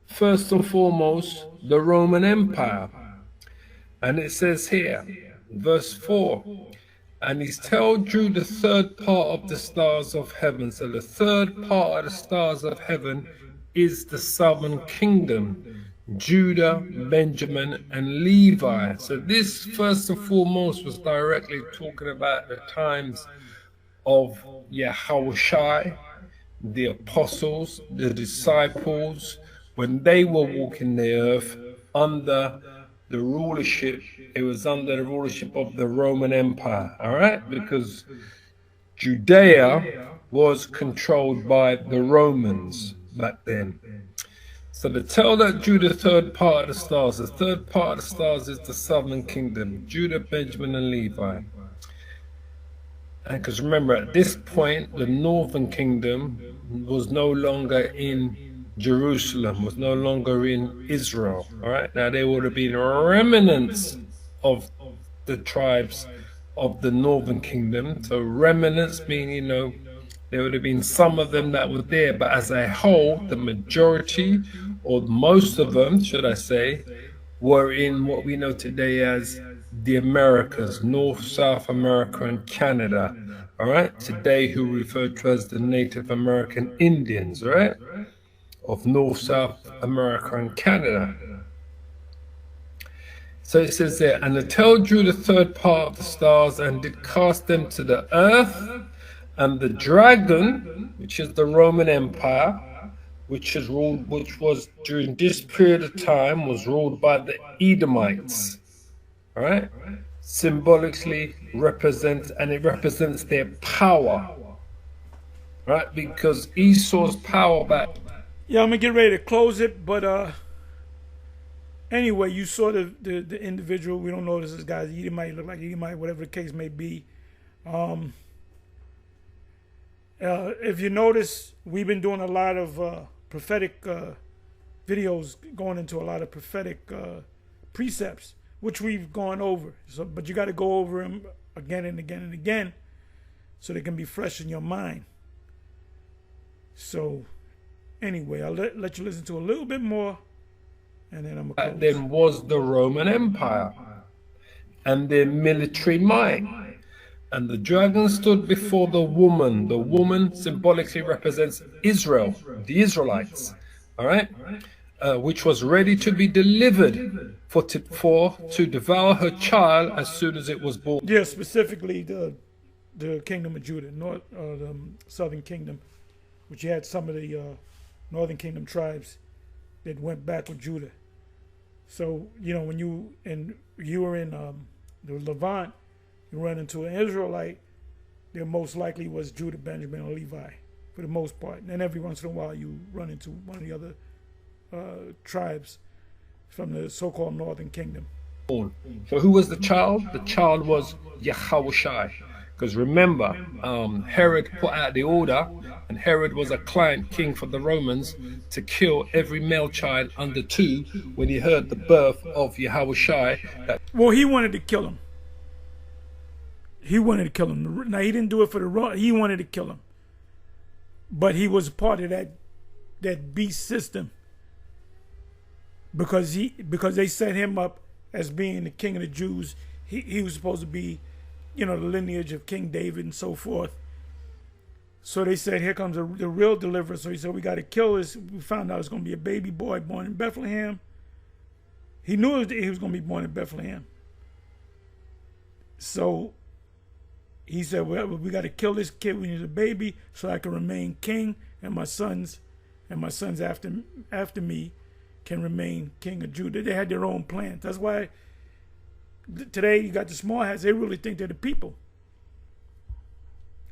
first and foremost, the Roman Empire. And it says here, verse 4, and he's told you the 3rd part of the stars of heaven. So the 3rd part of the stars of heaven is the southern kingdom, Judah, Benjamin, and Levi. So this first and foremost was directly talking about the times of Yahushua, the apostles, the disciples, when they were walking the earth under the rulership. It was under the rulership of the Roman Empire, all right? Because Judea was controlled by the Romans back then. So to tell that Judah, the 3rd part of the stars, the 3rd part of the stars is the southern kingdom, Judah, Benjamin, and Levi. And because remember, at this point, the northern kingdom was no longer in Jerusalem, was no longer in Israel. All right, now there would have been remnants of the tribes of the northern kingdom. So remnants mean, there would have been some of them that were there, but as a whole, the majority, or most of them, should I say, were in what we know today as the Americas, North, South America, and Canada, all right? Today, who refer to as the Native American Indians, right? Of North, South America, and Canada. So it says there, and the tail drew the 3rd part of the stars and did cast them to the earth, and the dragon, which is the Roman Empire, which was during this period of time, was ruled by the Edomites. All right, symbolically represents, and it represents their power, right? Because Esau's power back. Yeah, I'm gonna get ready to close it, but anyway, you saw the individual. We don't know this guy's Edomite, look like Edomite, whatever the case may be. If you notice, we've been doing a lot of prophetic videos, going into a lot of prophetic precepts, which we've gone over. So, but you got to go over them again and again and again, so they can be fresh in your mind. So, anyway, I'll let you listen to a little bit more, and then I'm gonna close. Then was the Roman Empire and their military might. And the dragon stood before the woman. The woman symbolically represents Israel, the Israelites, all right? Which was ready to be delivered to devour her child as soon as it was born. Yeah, specifically the kingdom of Judah, the southern kingdom, which you had some of the northern kingdom tribes that went back with Judah. So when you were in the Levant, you run into an Israelite, there most likely was Judah, Benjamin, or Levi, for the most part. And then every once in a while you run into one of the other tribes from the so-called Northern Kingdom. So who was the child? The child was Yahushua. Because remember, Herod put out the order, and Herod was a client king for the Romans, to kill every male child under 2 when he heard the birth of Yahushua. Well, he wanted to kill him. He wanted to kill him. Now, he didn't do it for the wrong. He wanted to kill him. But he was part of that beast system. Because they set him up as being the king of the Jews. He was supposed to be, the lineage of King David and so forth. So they said, here comes the real deliverer. So he said, we got to kill this. We found out it was going to be a baby boy born in Bethlehem. He knew he was going to be born in Bethlehem. So he said, well, we got to kill this kid when he's a baby so I can remain king, and my sons after me can remain king of Judah. They had their own plans. That's why today you got the small hats. They really think they're the people.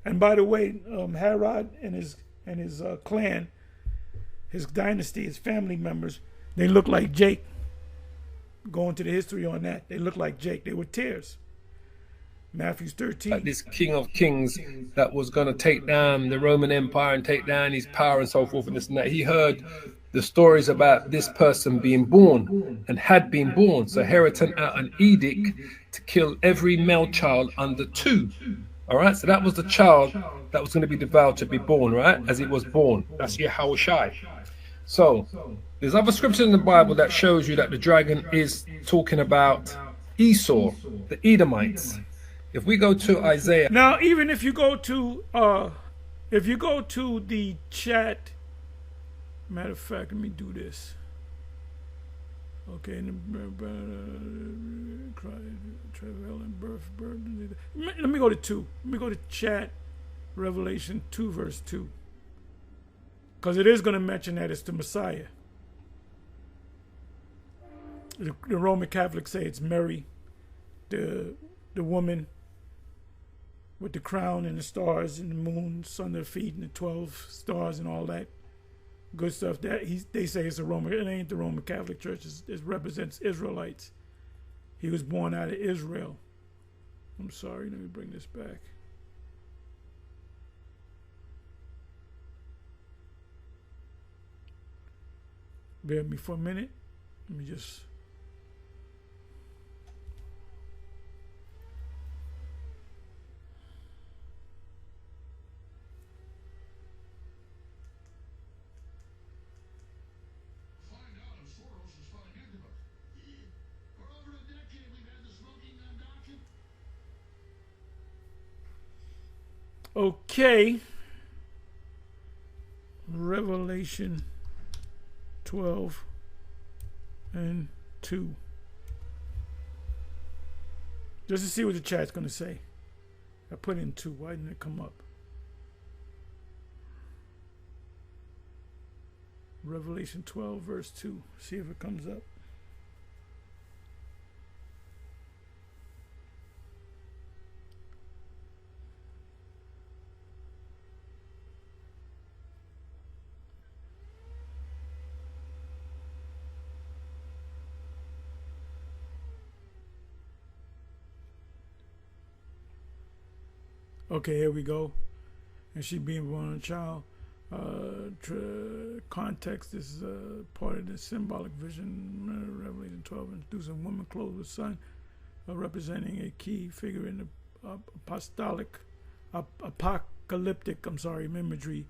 And by the way, Herod and his clan, his dynasty, his family members, they look like Jake. Going to the history on that, they look like Jake. They were tares. Matthew 13. Like this king of kings that was going to take down the Roman Empire and take down his power and so forth and this and that. He heard the stories about this person being born and had been born. So Herod sent out an edict to kill every male child under 2. All right, so that was the child that was going to be devoured to be born, right? As it was born. That's Yahushua. So there's other scriptures in the Bible that shows you that the dragon is talking about Esau, the Edomites. If we go to Isaiah. Now, even if you go to the chat, matter of fact, let me do this. Okay, travel and birth. Let me go to 2. Let me go to chat, Revelation 2, verse 2. Because it is going to mention that it's the Messiah. The Roman Catholics say it's Mary, the woman with the crown and the stars and the moon, sun, their feet, and the 12 stars and all that good stuff. They say it's a Roman. It ain't the Roman Catholic Church. It represents Israelites. He was born out of Israel. I'm sorry. Let me bring this back. Bear with me for a minute. Let me just. Okay. Revelation 12 and 2. Just to see what the chat's going to say. I put in 2. Why didn't it come up? Revelation 12 verse 2. See if it comes up. Okay, here we go. And she being born a child. Context is part of the symbolic vision. Revelation 12 introduces a woman clothed with sun, representing a key figure in the apocalyptic imagery.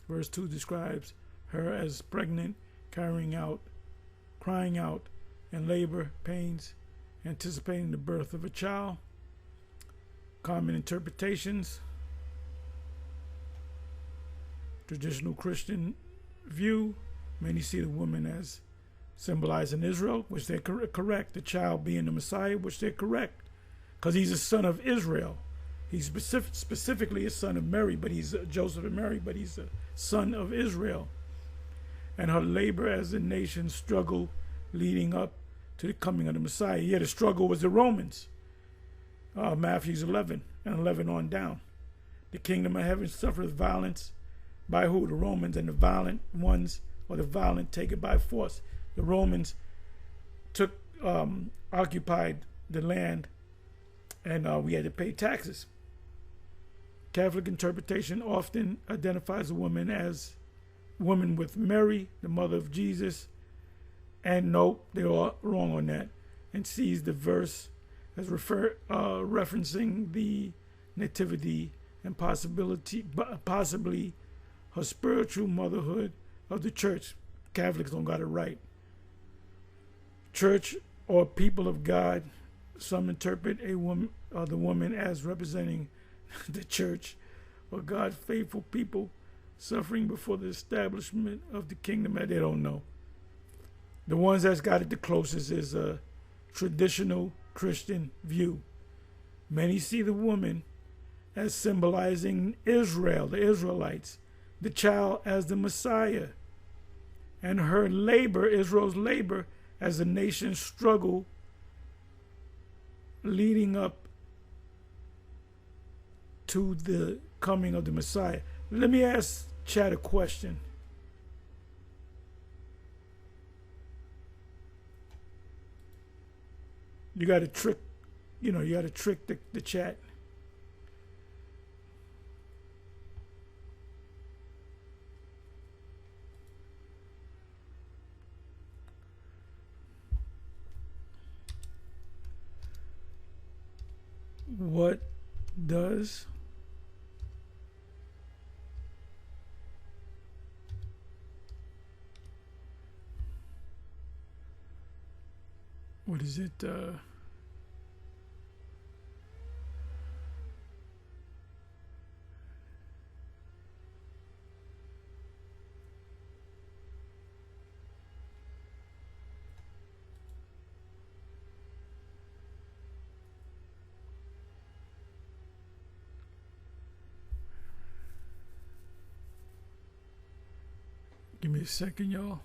Verse 2 describes her as pregnant, crying out in labor pains, anticipating the birth of a child. Common interpretations. Traditional Christian view. Many see the woman as symbolizing Israel, which they're correct. The child being the Messiah, which they're correct. Because he's a son of Israel. He's specifically a son of Mary, but he's Joseph and Mary, but he's a son of Israel. And her labor as a nation struggle leading up to the coming of the Messiah. Yeah, the struggle was the Romans. Matthew 11 and 11 on down. The kingdom of heaven suffereth violence by who? The Romans, and the violent ones, or the violent, take it by force. The Romans occupied the land, and we had to pay taxes. Catholic interpretation often identifies a woman as woman with Mary, the mother of Jesus, and nope, they're all wrong on that, and sees the verse as referencing the nativity and possibly her spiritual motherhood of the church. Catholics don't got it right. Church or people of God, some interpret the woman as representing the church or God's faithful people suffering before the establishment of the kingdom. That they don't know. The ones that's got it the closest is a traditional Christian view. Many see the woman as symbolizing Israel, the Israelites, the child as the Messiah, and her labor, Israel's labor, as the nation's struggle leading up to the coming of the Messiah. Let me ask Chad a question. You got to trick, the chat. What does what is it? Give me a second, y'all.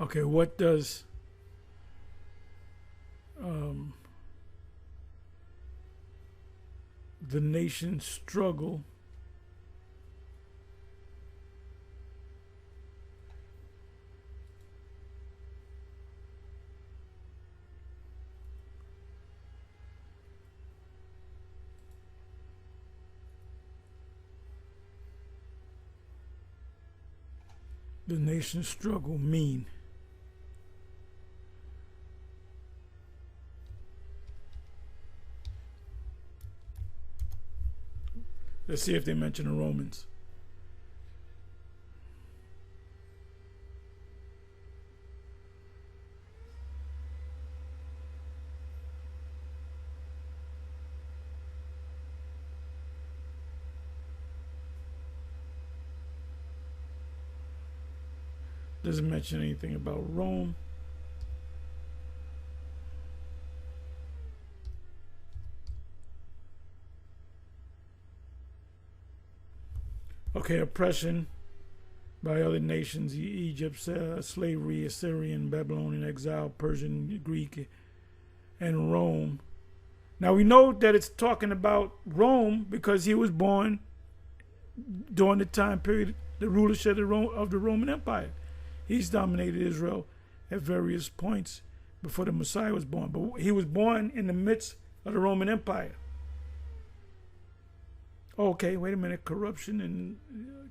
Okay, what does the nation struggle mean? Let's see if they mention the Romans. Doesn't mention anything about Rome. Okay, oppression by other nations: Egypt, slavery, Assyrian, Babylonian exile, Persian, Greek, and Rome. Now we know that it's talking about Rome because he was born during the time period, the rulership of the Roman Empire. He's dominated Israel at various points before the Messiah was born. But he was born in the midst of the Roman Empire. Okay, wait a minute. Corruption and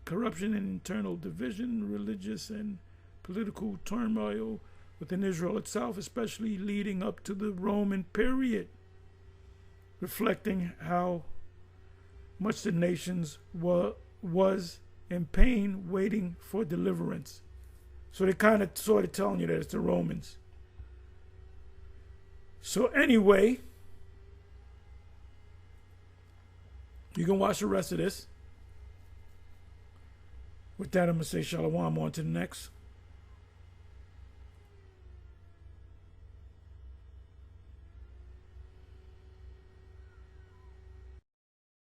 internal division, religious and political turmoil within Israel itself, especially leading up to the Roman period, reflecting how much the nations was in pain, waiting for deliverance. So they kind of sort of telling you that it's the Romans. So anyway, you can watch the rest of this. With that, I'm going to say shalom, on to the next.